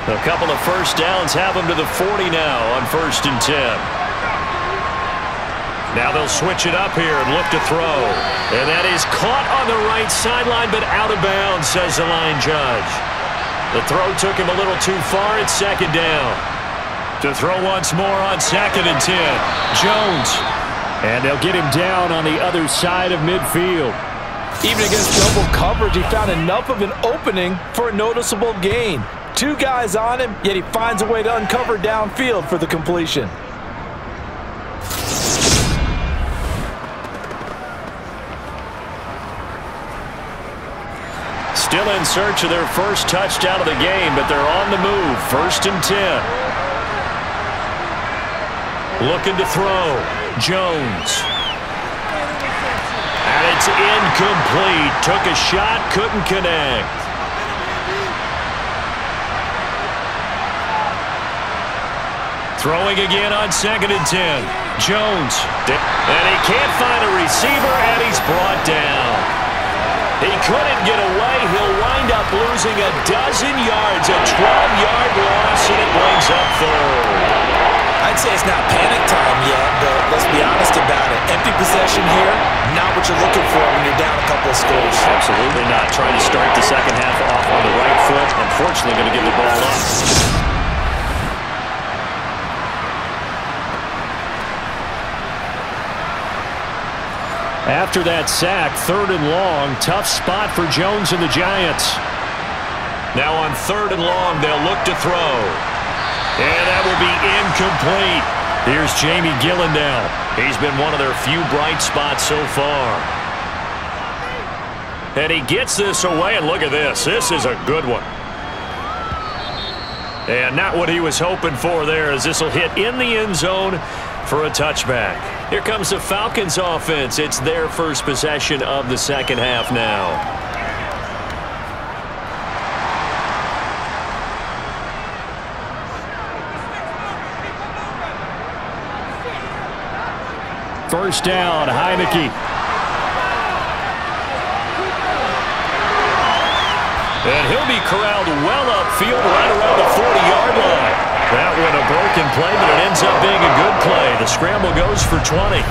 A couple of first downs have them to the 40 now on 1st and 10. Now they'll switch it up here and look to throw. And that is caught on the right sideline, but out of bounds, says the line judge. The throw took him a little too far. It's second down. To throw once more on 2nd and 10. Jones. And they'll get him down on the other side of midfield. Even against double coverage, he found enough of an opening for a noticeable gain. 2 guys on him, yet he finds a way to uncover downfield for the completion. Still in search of their first touchdown of the game, but they're on the move. 1st and 10. Looking to throw. Jones. And it's incomplete. Took a shot, couldn't connect. Throwing again on 2nd and 10. Jones. And he can't find a receiver, and he's brought down. He couldn't get away. He'll wind up losing a dozen yards. A 12-yard loss, and it brings up 3rd. I'd say it's not panic time yet, but let's be honest about it. Empty possession here, not what you're looking for when you're down a couple of scores. Absolutely not. Trying to start the second half off on the right foot. Unfortunately, going to give the ball up. After that sack, 3rd and long, tough spot for Jones and the Giants. Now on 3rd and long, they'll look to throw. And that will be incomplete. Here's Jamie Gillendow. He's been one of their few bright spots so far. And he gets this away, and look at this. This is a good one. And not what he was hoping for there, as this will hit in the end zone for a touchback. Here comes the Falcons offense. It's their first possession of the second half now. First down, Heineke. And he'll be corralled well upfield right around the 40-yard line. That one a broken play, but it ends up being a good play. The scramble goes for 20.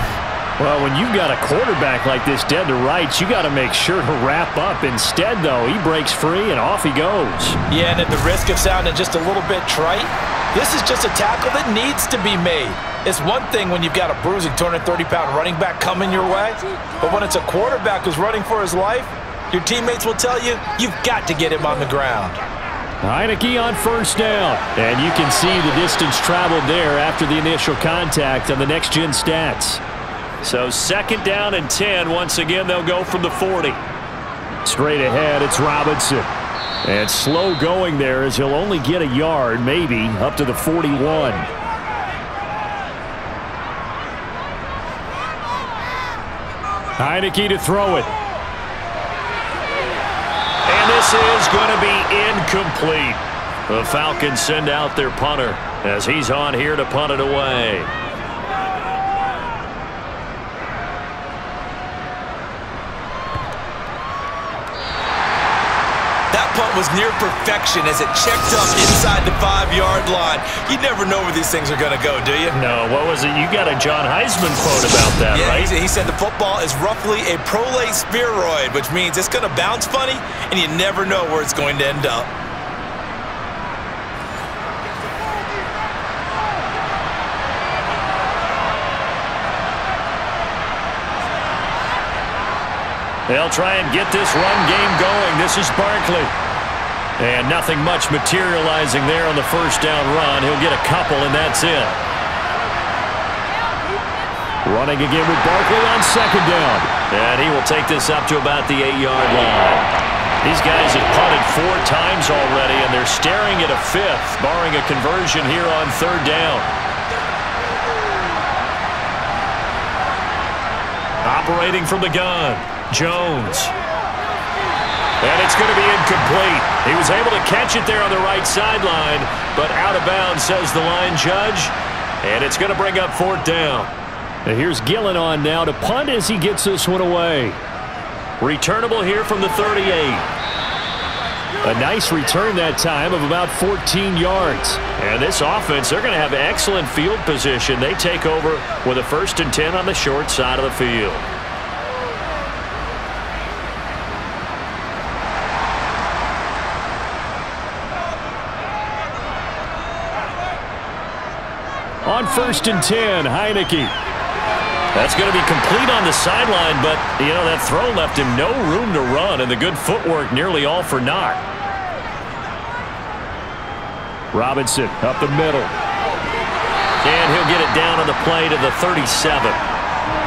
Well, when you've got a quarterback like this dead to rights, you got to make sure to wrap up. Instead, though, he breaks free and off he goes. Yeah, and at the risk of sounding just a little bit trite, this is just a tackle that needs to be made. It's one thing when you've got a bruising 230-pound running back coming your way, but when it's a quarterback who's running for his life, your teammates will tell you, you've got to get him on the ground. Heineke on first down, and you can see the distance traveled there after the initial contact on the next-gen stats. So 2nd down and 10. Once again, they'll go from the 40. Straight ahead, it's Robinson. And slow going there as he'll only get a yard, maybe, up to the 41. Heineke to throw it. And this is going to be incomplete. The Falcons send out their punter as he's on here to punt it away. Punt was near perfection as it checked up inside the 5-yard line. You never know where these things are going to go, do you? No, what was it? You got a John Heisman quote about that, yeah, right? He said the football is roughly a prolate spheroid, which means it's going to bounce funny, and you never know where it's going to end up. They'll try and get this run game going. This is Barkley. And nothing much materializing there on the first down run. He'll get a couple, and that's it. Running again with Barkley on 2nd down. And he will take this up to about the 8-yard line. These guys have punted 4 times already, and they're staring at a 5th, barring a conversion here on 3rd down. Operating from the gun. Jones. And it's going to be incomplete. He was able to catch it there on the right sideline, but out of bounds, says the line judge. And it's going to bring up 4th down. And here's Gillen on now to punt as he gets this one away. Returnable here from the 38. A nice return that time of about 14 yards. And this offense, they're going to have excellent field position. They take over with a 1st and 10 on the short side of the field. On 1st and 10, Heineke. That's going to be complete on the sideline, but, you know, that throw left him no room to run, and the good footwork nearly all for naught. Robinson up the middle. And he'll get it down on the play to the 37.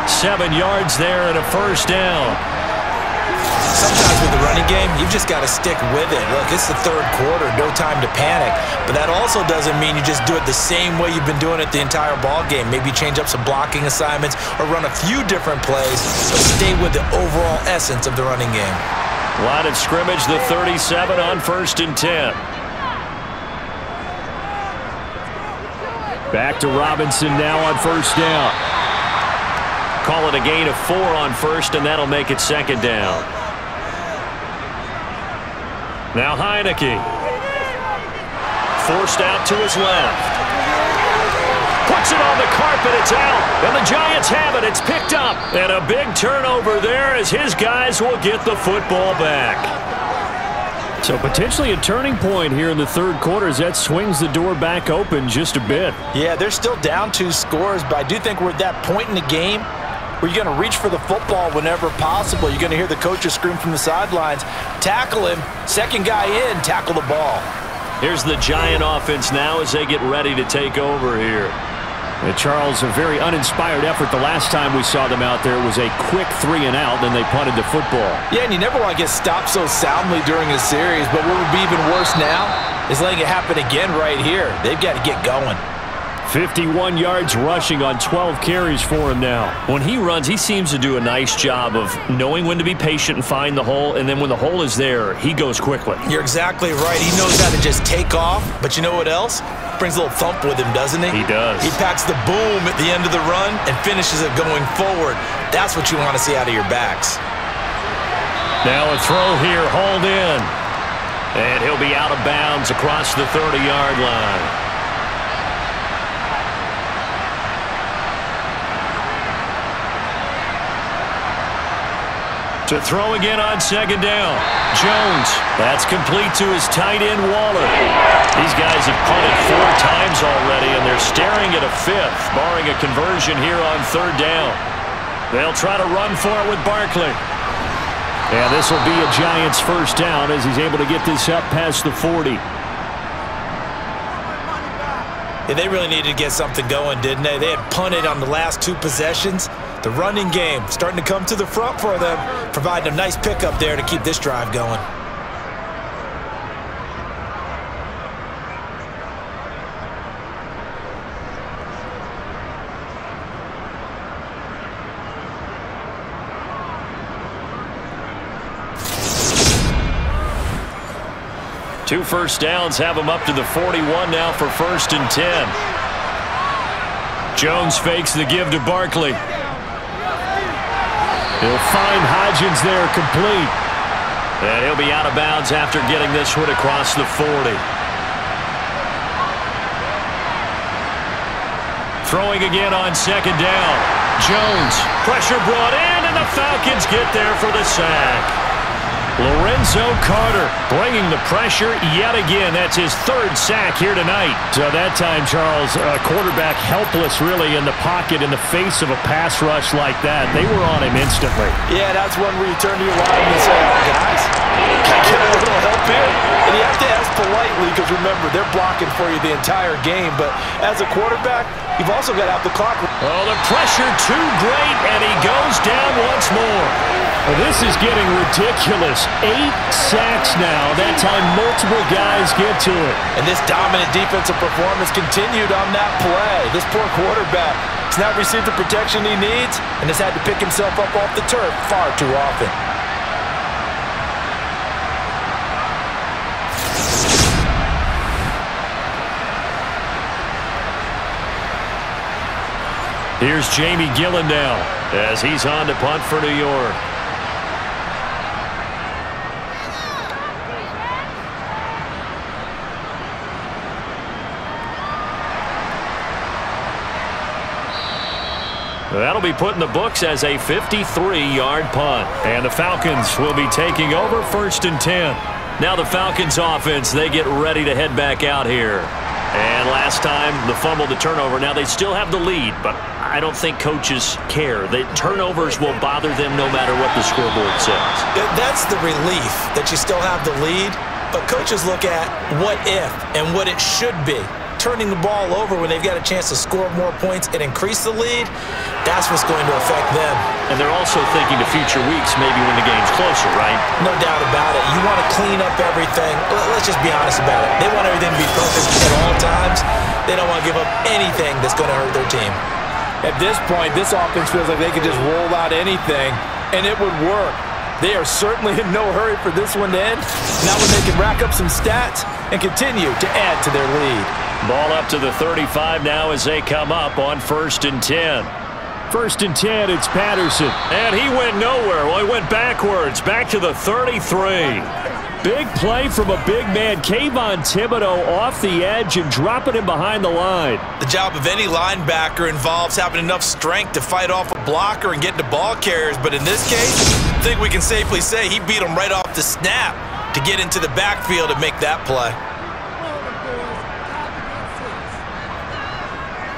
7 yards there and a 1st down. Sometimes with the running game, you've just got to stick with it. Look, it's the 3rd quarter, no time to panic. But that also doesn't mean you just do it the same way you've been doing it the entire ball game. Maybe change up some blocking assignments or run a few different plays, but stay with the overall essence of the running game. Line of scrimmage, the 37 on 1st and 10. Back to Robinson now on 1st down. Call it a gain of 4 on 1st, and that'll make it 2nd down. Now Heineke. Forced out to his left. Puts it on the carpet. It's out. And the Giants have it. It's picked up. And a big turnover there as his guys will get the football back. So potentially a turning point here in the 3rd quarter as that swings the door back open just a bit. Yeah, they're still down 2 scores, but I do think we're at that point in the game where you're going to reach for the football whenever possible. You're going to hear the coaches scream from the sidelines, tackle him, 2nd guy in, tackle the ball. Here's the Giant offense now as they get ready to take over here. And Charles, a very uninspired effort the last time we saw them out there. It was a quick 3 and out, then they punted the football. Yeah, and you never want to get stopped so soundly during a series, but what would be even worse now is letting it happen again right here. They've got to get going. 51 yards rushing on 12 carries for him now. When he runs, he seems to do a nice job of knowing when to be patient and find the hole, and then when the hole is there, he goes quickly. You're exactly right. He knows how to just take off, but you know what else? Brings a little thump with him, doesn't he? He does. He packs the boom at the end of the run and finishes it going forward. That's what you want to see out of your backs. Now a throw here, hauled in. And he'll be out of bounds across the 30-yard line. To throw again on second down. Jones. That's complete to his tight end, Waller. These guys have punted 4 times already, and they're staring at a 5th, barring a conversion here on third down. They'll try to run for it with Barkley. And this will be a Giants first down as he's able to get this up past the 40. Yeah, they really needed to get something going, didn't they? They had punted on the last 2 possessions. The running game starting to come to the front for them, providing a nice pickup there to keep this drive going. Two first downs have him up to the 41 now for 1st and 10. Jones fakes the give to Barkley. He'll find Hodgins there complete. And he'll be out of bounds after getting this one across the 40. Throwing again on second down. Jones. Pressure brought in, and the Falcons get there for the sack. Lorenzo Carter bringing the pressure yet again. That's his 3rd sack here tonight. So that time, Charles, quarterback helpless really in the pocket in the face of a pass rush like that. They were on him instantly. Yeah, that's one where you turn to your line and say, oh, guys, can I get a little help here? And you have to ask politely because, remember, they're blocking for you the entire game. But as a quarterback, you've also got to have the clock. Oh, the pressure too great, and he goes down once more. Well, this is getting ridiculous. 8 sacks now. That time multiple guys get to it. And this dominant defensive performance continued on that play. This poor quarterback has not received the protection he needs and has had to pick himself up off the turf far too often. Here's Jamie Gillen now as he's on to punt for New York. That'll be put in the books as a 53-yard punt. And the Falcons will be taking over 1st and 10. Now the Falcons offense, they get ready to head back out here. And last time, the fumble, the turnover. Now they still have the lead, but I don't think coaches care. The turnovers will bother them no matter what the scoreboard says. That's the relief that you still have the lead, but coaches look at what if and what it should be. Turning the ball over when they've got a chance to score more points and increase the lead, that's what's going to affect them. And they're also thinking to future weeks, maybe when the game's closer, right? No doubt about it. You want to clean up everything. Let's just be honest about it. They want everything to be perfect at all times. They don't want to give up anything that's going to hurt their team. At this point, this offense feels like they could just roll out anything, and it would work. They are certainly in no hurry for this one to end. Now when they can rack up some stats and continue to add to their lead. Ball up to the 35 now as they come up on 1st and 10. 1st and 10, it's Patterson. And he went nowhere. Well, he went backwards, back to the 33. Big play from a big man. Kayvon Thibodeau off the edge and dropping him behind the line. The job of any linebacker involves having enough strength to fight off a blocker and get to ball carriers. But in this case, I think we can safely say he beat him right off the snap to get into the backfield and make that play.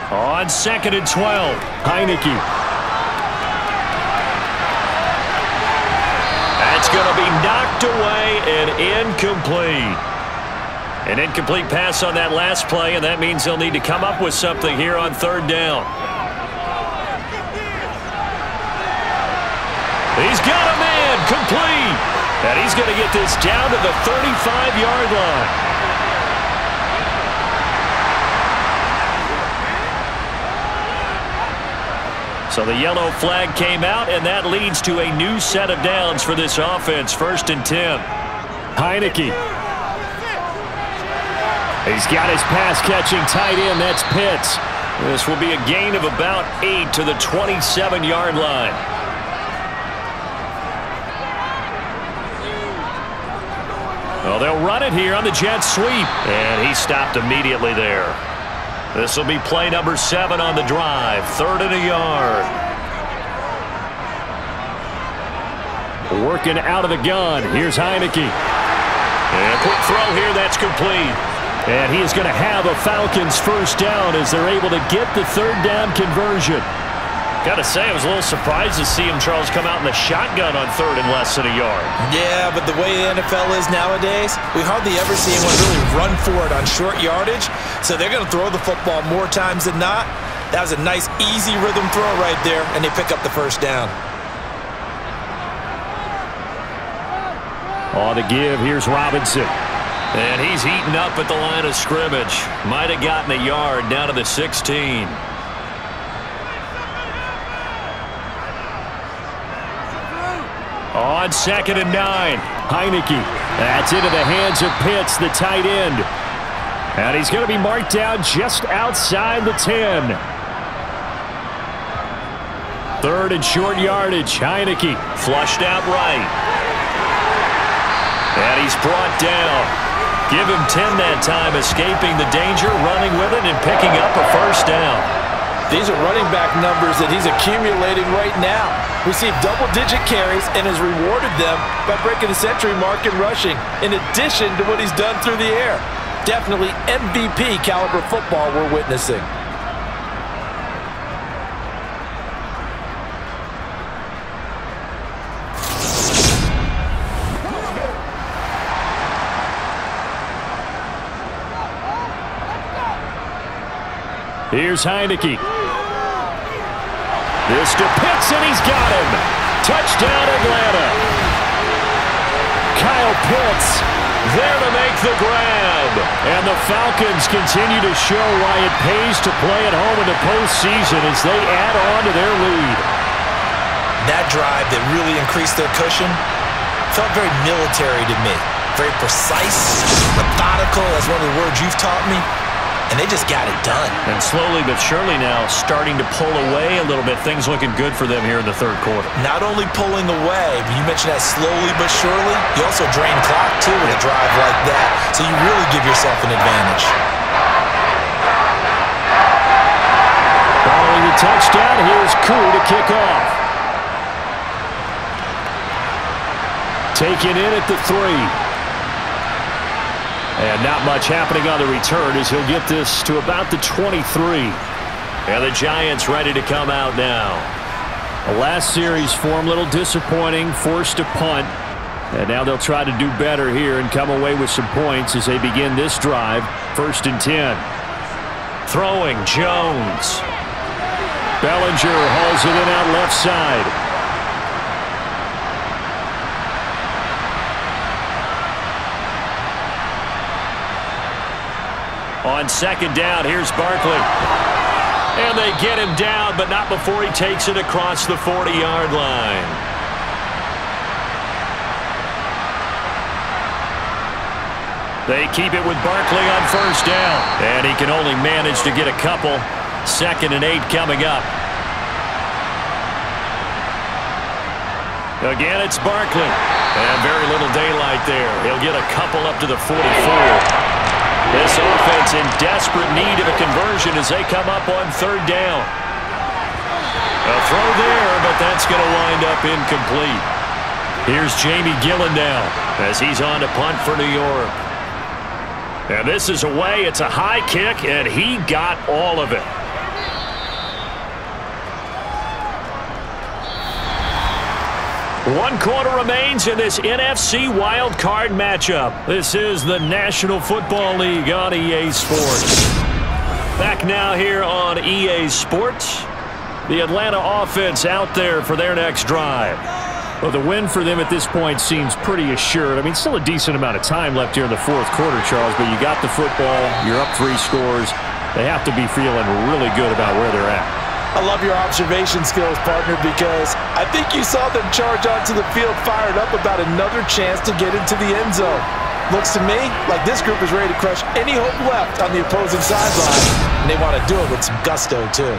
On 2nd and 12, Heineke. That's going to be knocked away and incomplete. An incomplete pass on that last play, and that means they'll need to come up with something here on 3rd down. He's got a man complete. And he's going to get this down to the 35-yard line. So the yellow flag came out, and that leads to a new set of downs for this offense. 1st and 10. Heineke. He's got his pass-catching tight end. That's Pitts. This will be a gain of about 8 to the 27-yard line. Well, they'll run it here on the jet sweep. And he stopped immediately there. This will be play number 7 on the drive. 3rd and a yard. Working out of the gun. Here's Heineke. And a quick throw here. That's complete. And he is going to have a Falcons first down as they're able to get the third down conversion. Got to say, I was a little surprised to see him, Charles, come out in the shotgun on third and less than a yard. Yeah, but the way the NFL is nowadays, we hardly ever see anyone really run for it on short yardage. So they're going to throw the football more times than not. That was a nice, easy rhythm throw right there, and they pick up the first down. On the give, here's Robinson. And he's eaten up at the line of scrimmage. Might have gotten a yard down to the 16. On 2nd and 9, Heineke. That's into the hands of Pitts, the tight end. And he's going to be marked down just outside the 10. Third and short yardage, Heineke. Flushed out right. And he's brought down. Give him 10 that time, escaping the danger, running with it, and picking up a first down. These are running back numbers that he's accumulating right now. Received double-digit carries and has rewarded them by breaking the century mark in rushing, in addition to what he's done through the air. Definitely MVP caliber football we're witnessing. Here's Heineke. This to Pitts, and he's got him. Touchdown, Atlanta. Kyle Pitts there to make the grab. And the Falcons continue to show why it pays to play at home in the postseason as they add on to their lead. That drive that really increased their cushion felt very military to me. Very precise, methodical. That's one of the words you've taught me. And they just got it done. And slowly but surely now starting to pull away a little bit. Things looking good for them here in the third quarter. Not only pulling away, but you mentioned that slowly but surely. You also drain clock, too, with a drive like that. So you really give yourself an advantage. Following the touchdown, here's Koo to kick off. Taken in at the 3. And not much happening on the return as he'll get this to about the 23. And the Giants ready to come out now. The last series form a little disappointing, forced a punt. And now they'll try to do better here and come away with some points as they begin this drive. 1st and 10. Throwing, Jones. Bellinger hauls it in out left side. On 2nd down, here's Barkley. And they get him down, but not before he takes it across the 40-yard line. They keep it with Barkley on 1st down. And he can only manage to get a couple. 2nd and 8 coming up. Again, it's Barkley. And very little daylight there. He'll get a couple up to the 44. This offense in desperate need of a conversion as they come up on 3rd down. A throw there, but that's going to wind up incomplete. Here's Jamie Gillen now as he's on to punt for New York. And this is away. It's a high kick, and he got all of it. One quarter remains in this NFC wildcard matchup. This is the National Football League on EA Sports. Back now here on EA Sports. The Atlanta offense out there for their next drive. Well, the win for them at this point seems pretty assured. I mean, still a decent amount of time left here in the 4th quarter, Charles, but you got the football, you're up 3 scores. They have to be feeling really good about where they're at. I love your observation skills, partner, because I think you saw them charge onto the field fired up about another chance to get into the end zone. Looks to me like this group is ready to crush any hope left on the opposing sideline, and they want to do it with some gusto, too.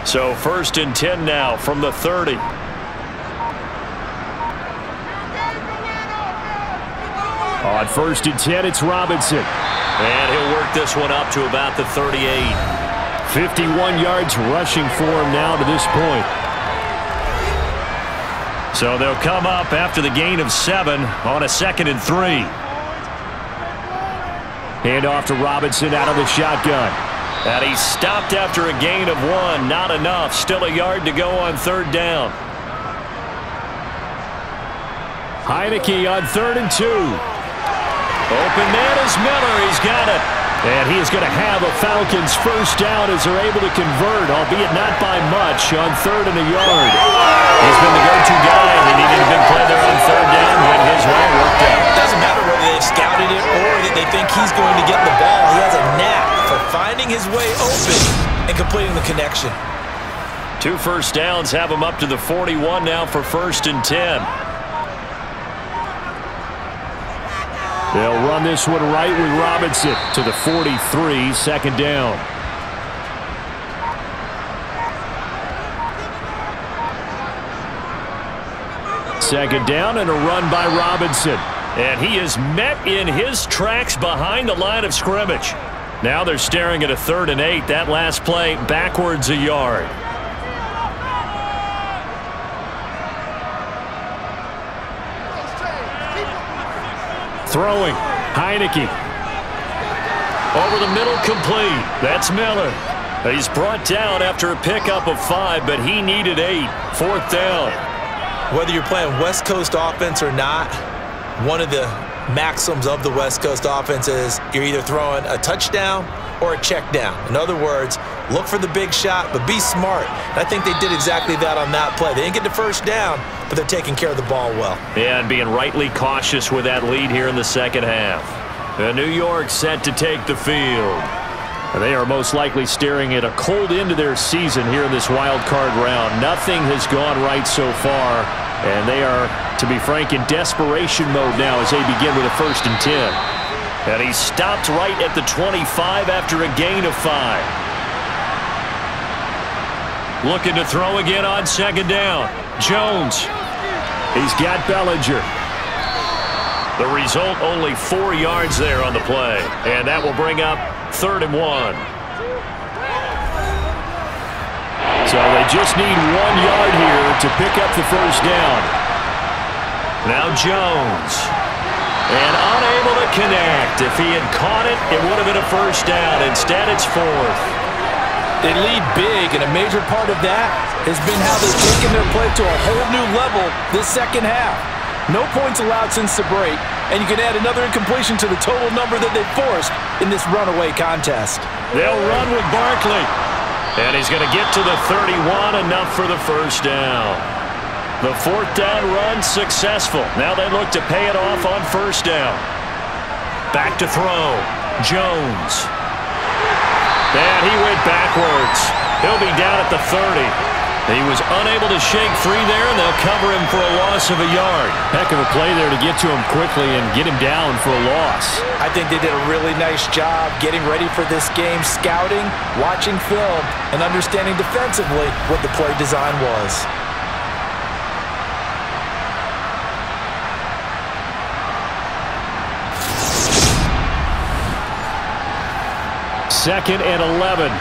So 1st and 10 now from the 30. On 1st and 10, it's Robinson. And he'll work this one up to about the 38. 51 yards rushing for him now to this point. So they'll come up after the gain of 7 on a 2nd and 3. Hand off to Robinson out of the shotgun. And he's stopped after a gain of 1. Not enough. Still a yard to go on 3rd down. Heineke on 3rd and 2. Open man is Miller. He's got it. And he is going to have a Falcons first down as they're able to convert, albeit not by much, on 3rd and a yard. He's been the go-to guy. They needed a big play there on 3rd down. Went his way. Worked out. It doesn't matter whether they've scouted it or that they think he's going to get the ball. He has a knack for finding his way open and completing the connection. 2 first downs have him up to the 41 now for 1st and 10. They'll run this one right with Robinson to the 43, 2nd down. Second down and a run by Robinson. And he is met in his tracks behind the line of scrimmage. Now they're staring at a 3rd and 8. That last play backwards a yard. Throwing, Heineke. Over the middle, complete. That's Miller. He's brought down after a pickup of 5, but he needed 8. 4th down. Whether you're playing West Coast offense or not, one of the maxims of the West Coast offense is you're either throwing a touchdown or a check down. In other words, look for the big shot, but be smart. And I think they did exactly that on that play. They didn't get the first down, but they're taking care of the ball well. Yeah, and being rightly cautious with that lead here in the 2nd half. And New York set to take the field. They are most likely staring at a cold end to their season here in this wild card round. Nothing has gone right so far, and they are, to be frank, in desperation mode now as they begin with a 1st and 10. And he stopped right at the 25 after a gain of 5. Looking to throw again on 2nd down. Jones. He's got Bellinger. The result, only 4 yards there on the play. And that will bring up 3rd and 1. So they just need 1 yard here to pick up the first down. Now Jones. And unable to connect. If he had caught it, it would have been a first down. Instead, it's 4th. They lead big, and a major part of that has been how they've taken their play to a whole new level this 2nd half. No points allowed since the break, and you can add another incompletion to the total number that they've forced in this runaway contest. They'll run with Barkley. And he's going to get to the 31, enough for the first down. The 4th down run successful. Now they look to pay it off on 1st down. Back to throw. Jones. And he went backwards. He'll be down at the 30. He was unable to shake free there, and they'll cover him for a loss of a yard. Heck of a play there to get to him quickly and get him down for a loss. I think they did a really nice job getting ready for this game, scouting, watching film, and understanding defensively what the play design was. Second and 11.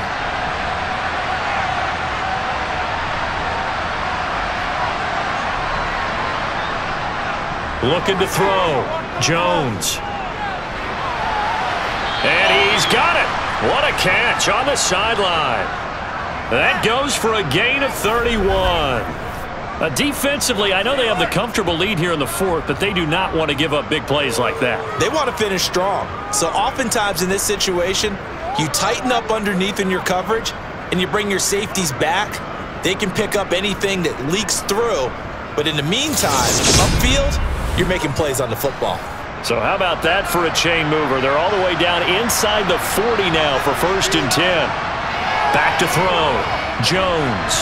Looking to throw. Jones. And he's got it. What a catch on the sideline. That goes for a gain of 31. Defensively, I know they have the comfortable lead here in the 4th, but they do not want to give up big plays like that. They want to finish strong. So oftentimes in this situation, you tighten up underneath in your coverage, and you bring your safeties back. They can pick up anything that leaks through. But in the meantime, upfield, you're making plays on the football. So how about that for a chain mover? They're all the way down inside the 40 now for 1st and 10. Back to throw. Jones.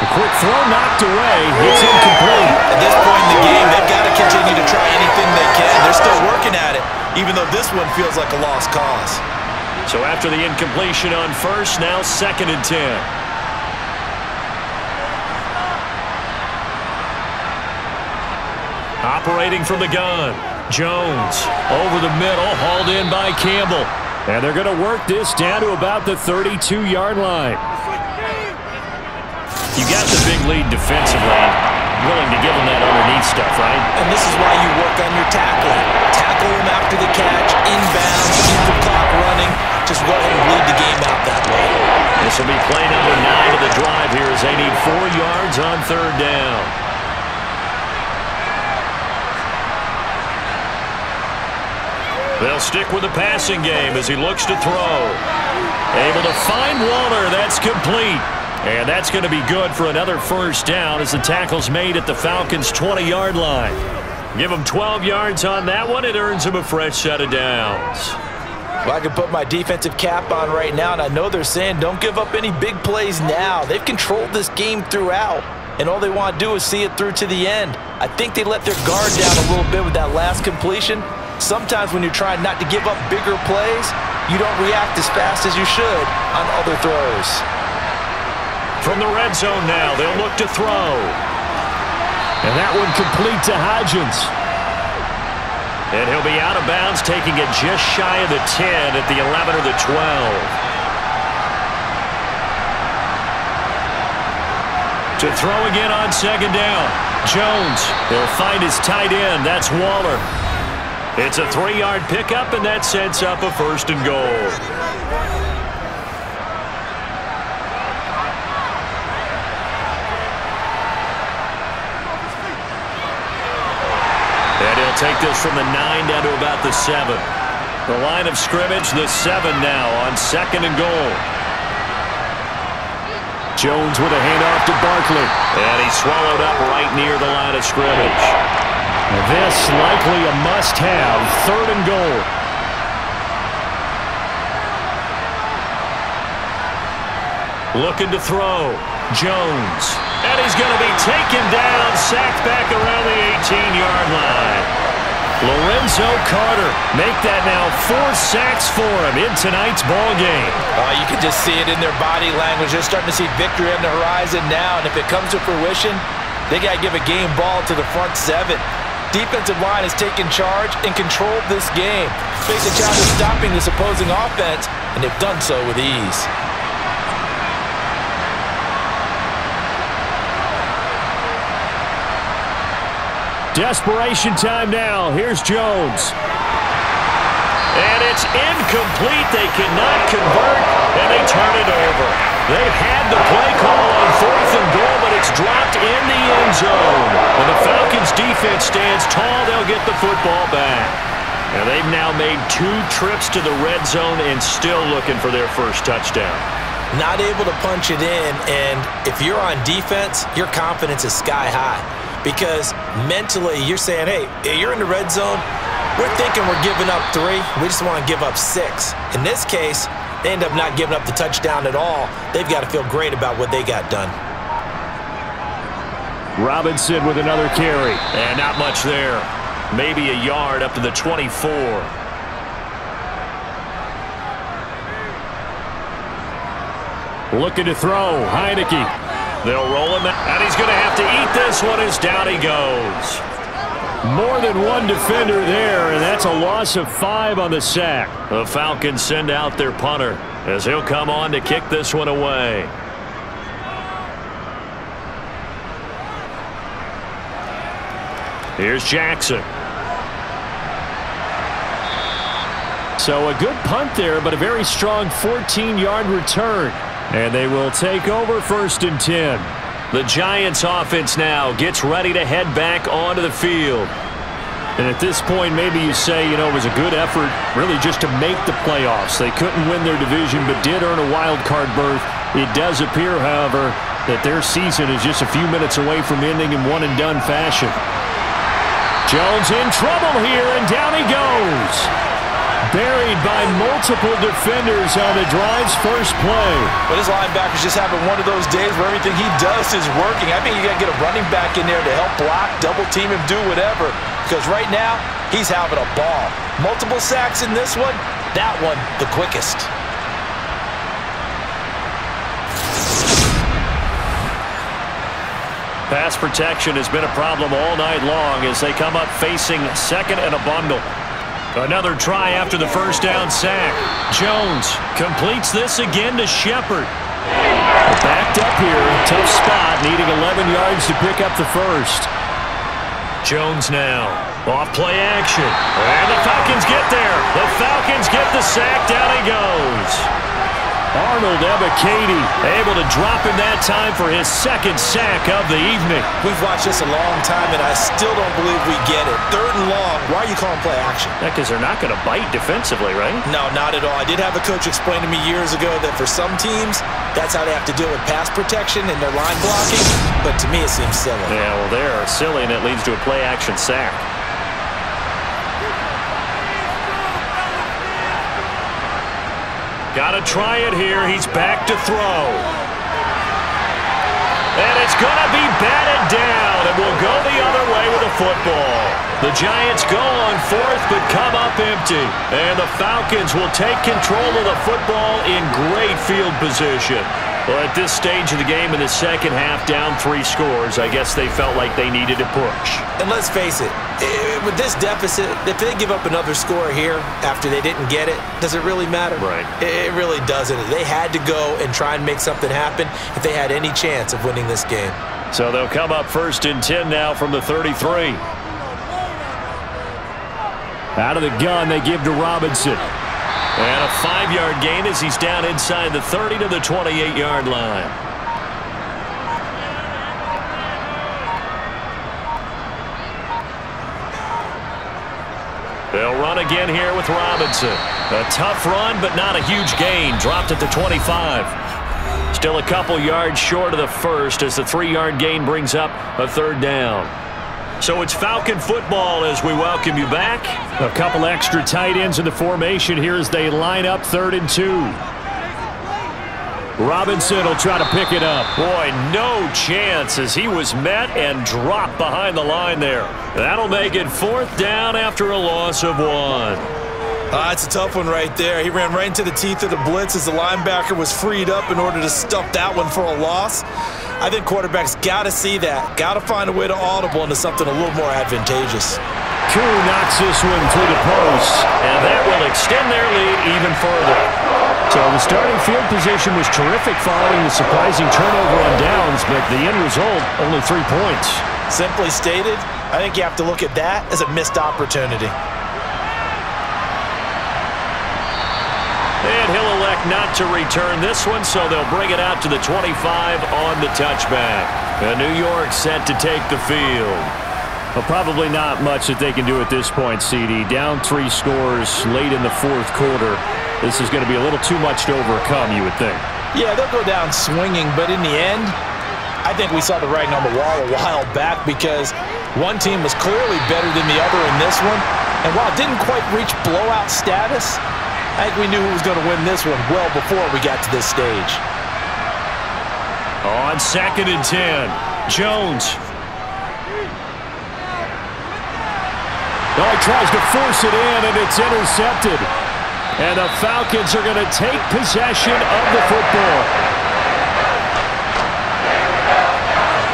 A quick throw knocked away. It's incomplete. At this point in the game, they've got to continue to try anything they can. They're still working at it, even though this one feels like a lost cause. So after the incompletion on 1st, now 2nd and 10. Operating from the gun. Jones over the middle, hauled in by Campbell. And they're going to work this down to about the 32-yard line. You got the big lead defensively. Willing to give him that underneath stuff, right? And this is why you work on your tackling. Tackle him after the catch, inbounds, keep the clock running. Just go ahead and lead the game out that way. This will be play number 9 of the drive here as they need 4 yards on third down. They'll stick with the passing game as he looks to throw. Able to find Waller. That's complete. And that's going to be good for another first down as the tackle's made at the Falcons' 20-yard line. Give them 12 yards on that one. It earns them a fresh set of downs. Well, I can put my defensive cap on right now, and I know they're saying don't give up any big plays now. They've controlled this game throughout, and all they want to do is see it through to the end. I think they let their guard down a little bit with that last completion. Sometimes when you're trying not to give up bigger plays, you don't react as fast as you should on other throws. From the red zone now, they'll look to throw. And that one complete to Hodgins. And he'll be out of bounds, taking it just shy of the 10 at the 11 or the 12. To throw again on second down. Jones, he'll find his tight end. That's Waller. It's a 3-yard pickup, and that sets up a first and goal. And he'll take this from the 9 down to about the 7. The line of scrimmage, the 7 now on second and goal. Jones with a handoff to Barkley. And he's swallowed up right near the line of scrimmage. This likely a must-have, third and goal. Looking to throw. Jones. And he's going to be taken down, sacked back around the 18-yard line. Lorenzo Carter make that now 4 sacks for him in tonight's ball game. You can just see it in their body language. They're starting to see victory on the horizon now, and if it comes to fruition, they got to give a game ball to the front 7. Defensive line has taken charge and controlled this game. Face the challenge of stopping this opposing offense, and they've done so with ease. Desperation time now. Here's Jones. And it's incomplete. They cannot convert, and they turn it over. They had the play call on fourth and goal, but it's dropped in the end zone. When the Falcons defense stands tall, they'll get the football back. And they've now made 2 trips to the red zone and still looking for their first touchdown. Not able to punch it in, and if you're on defense, your confidence is sky high. Because mentally, you're saying, hey, you're in the red zone. We're thinking we're giving up 3. We just want to give up 6. In this case, they end up not giving up the touchdown at all. They've got to feel great about what they got done. Robinson with another carry. And not much there. Maybe a yard up to the 24. Looking to throw. Heineke. They'll roll him, and he's going to have to eat this one as down he goes. More than one defender there, and that's a loss of 5 on the sack. The Falcons send out their punter as he'll come on to kick this one away. Here's Jackson. So a good punt there, but a very strong 14-yard return. And they will take over first and 10. The Giants offense now gets ready to head back onto the field. And at this point, maybe you say, you know, it was a good effort really just to make the playoffs. They couldn't win their division but did earn a wild card berth. It does appear, however, that their season is just a few minutes away from ending in one-and-done fashion. Jones in trouble here, and down he goes. Buried by multiple defenders on the drive's first play. But his linebacker's just having one of those days where everything he does is working. I think you got to get a running back in there to help block, double team him, do whatever. Because right now, he's having a ball. Multiple sacks in this one, that one the quickest. Pass protection has been a problem all night long as they come up facing second and a bundle. Another try after the first down sack. Jones completes this again to Shepard. Backed up here, tough spot, needing 11 yards to pick up the first. Jones now, off play action, and the Falcons get there. The Falcons get the sack, down he goes. Arnold Ebiketie able to drop him that time for his second sack of the evening. We've watched this a long time, and I still don't believe we get it. Third and long, why are you calling play action? Yeah, because they're not going to bite defensively, right? No, not at all. I did have a coach explain to me years ago that for some teams, that's how they have to deal with pass protection and their line blocking, but to me it seems silly. Yeah, well, they're silly, and it leads to a play action sack. Got to try it here. He's back to throw. And it's going to be batted down, and we'll go the other way with the football. The Giants go on fourth, but come up empty. And the Falcons will take control of the football in great field position. Well, at this stage of the game in the second half, down 3 scores, I guess they felt like they needed to push. And let's face it, with this deficit, if they give up another score here after they didn't get it, does it really matter? Right. It really doesn't. They had to go and try and make something happen if they had any chance of winning this game. So they'll come up 1st and 10 now from the 33. Out of the gun, they give to Robinson. And a 5-yard gain as he's down inside the 30 to the 28-yard line. They'll run again here with Robinson. A tough run, but not a huge gain. Dropped at the 25. Still a couple yards short of the first as the 3-yard gain brings up a 3rd down. So it's Falcon football as we welcome you back. A couple extra tight ends in the formation here as they line up 3rd and 2. Robinson will try to pick it up. Boy, no chance as he was met and dropped behind the line there. That'll make it 4th down after a loss of 1. It's a tough one right there. He ran right into the teeth of the blitz as the linebacker was freed up in order to stuff that one for a loss. I think quarterbacks got to see that. Got to find a way to audible into something a little more advantageous. Koo knocks this one through the post, and that will extend their lead even further. So the starting field position was terrific following the surprising turnover on downs, but the end result, only 3 points. Simply stated, I think you have to look at that as a missed opportunity. And he'll elect not to return this one, so they'll bring it out to the 25 on the touchback. And New York set to take the field. Well, probably not much that they can do at this point, CD. Down 3 scores late in the 4th quarter. This is going to be a little too much to overcome, you would think. Yeah, they'll go down swinging, but in the end, I think we saw the writing on the wall a while back because one team was clearly better than the other in this one. And while it didn't quite reach blowout status, I think we knew who was going to win this one well before we got to this stage. On 2nd and 10, Jones. Oh, he tries to force it in, and it's intercepted. And the Falcons are going to take possession of the football.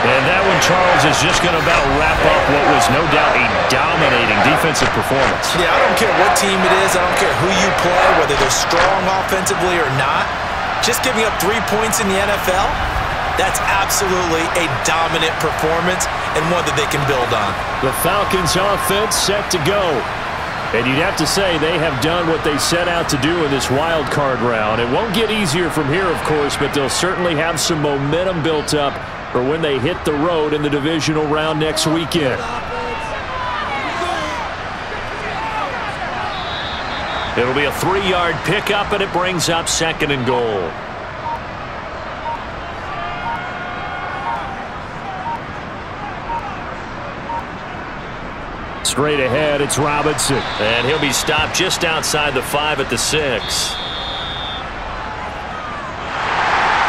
And that one, Charles, is just going to about wrap up what was no doubt a dominating defensive performance. Yeah, I don't care what team it is. I don't care who you play, whether they're strong offensively or not. Just giving up 3 points in the NFL, that's absolutely a dominant performance and one that they can build on. The Falcons offense set to go. And you'd have to say they have done what they set out to do in this wild card round. It won't get easier from here, of course, but they'll certainly have some momentum built up for when they hit the road in the divisional round next weekend. It'll be a 3-yard pickup, and it brings up 2nd and goal. Straight ahead, it's Robinson. And he'll be stopped just outside the 5 at the 6.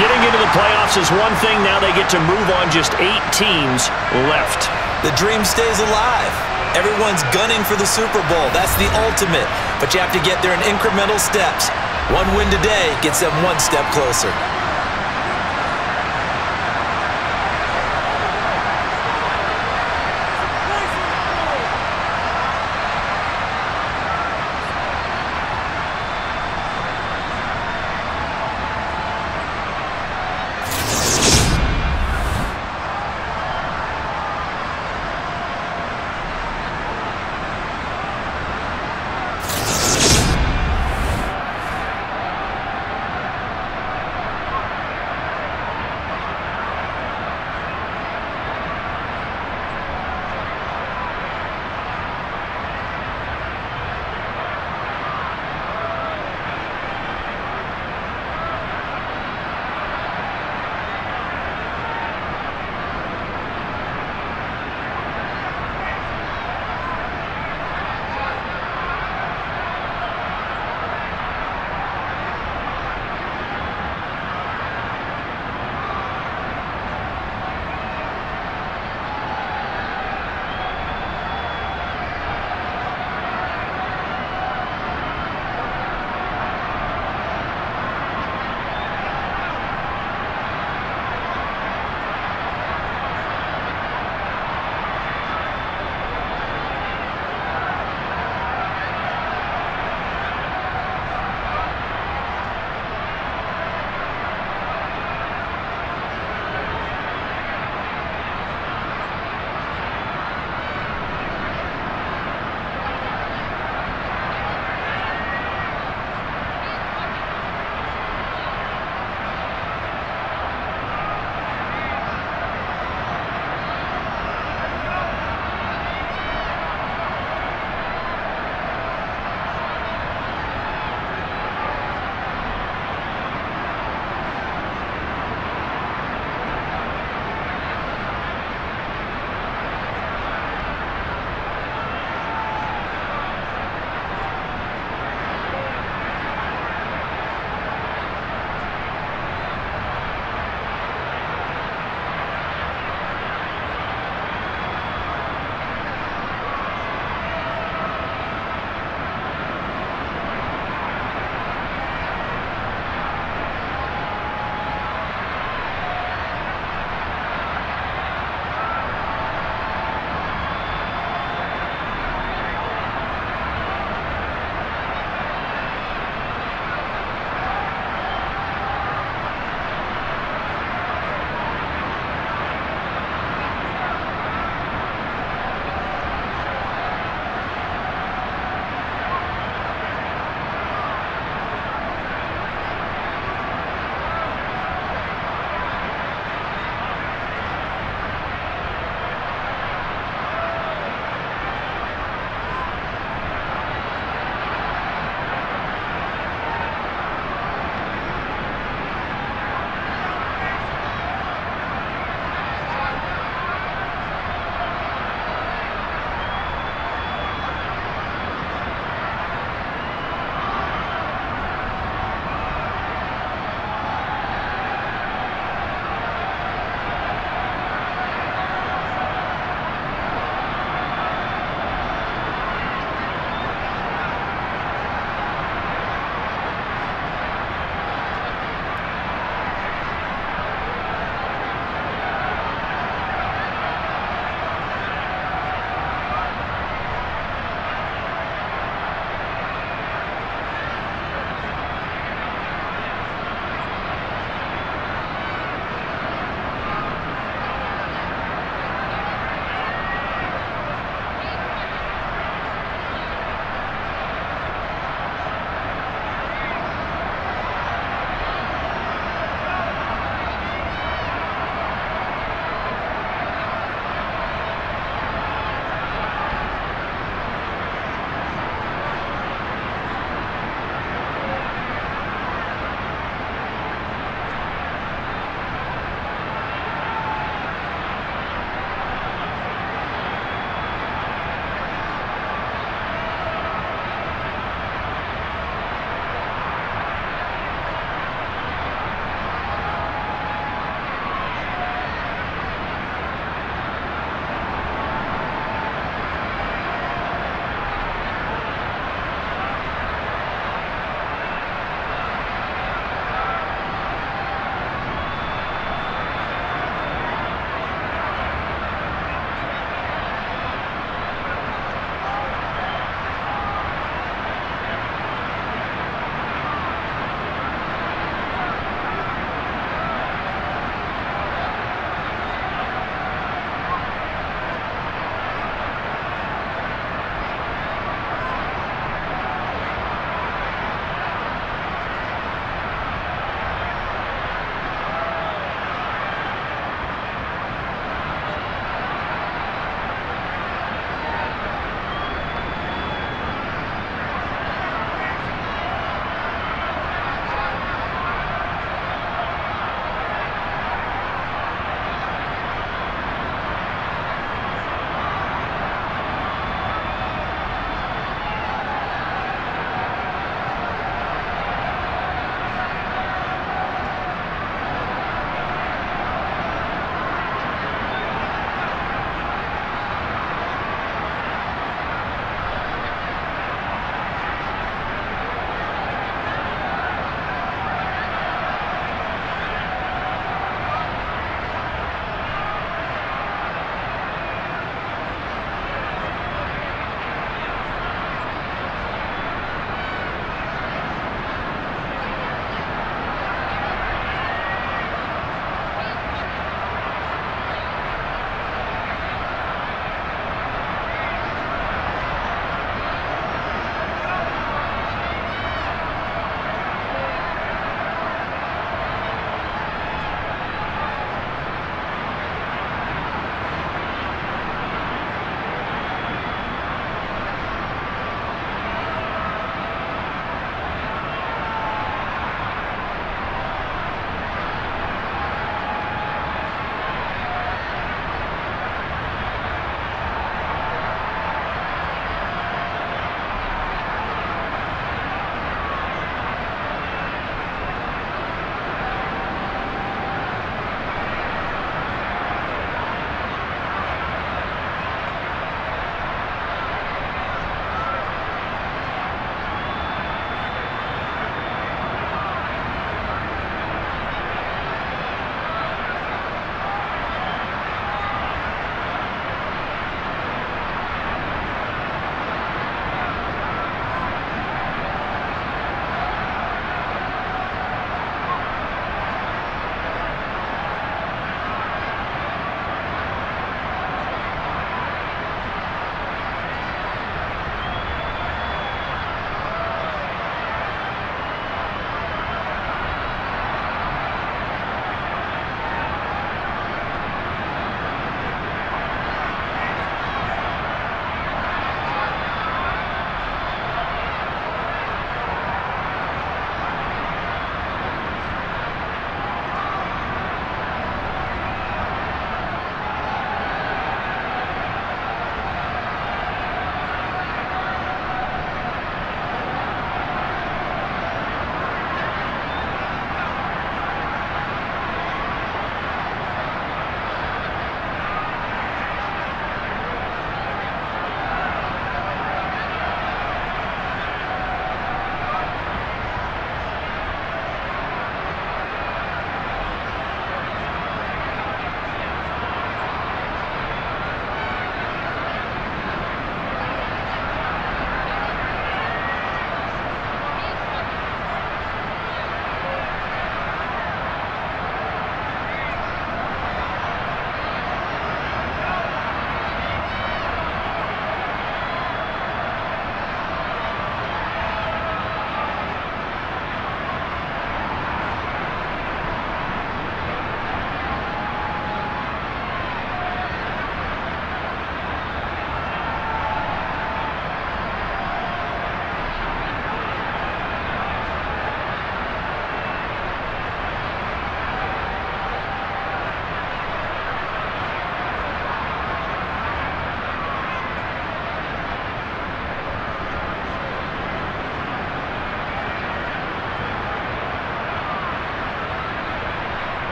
Getting into the playoffs is one thing. Now they get to move on. Just 8 teams left. The dream stays alive. Everyone's gunning for the Super Bowl. That's the ultimate. But you have to get there in incremental steps. One win today gets them 1 step closer.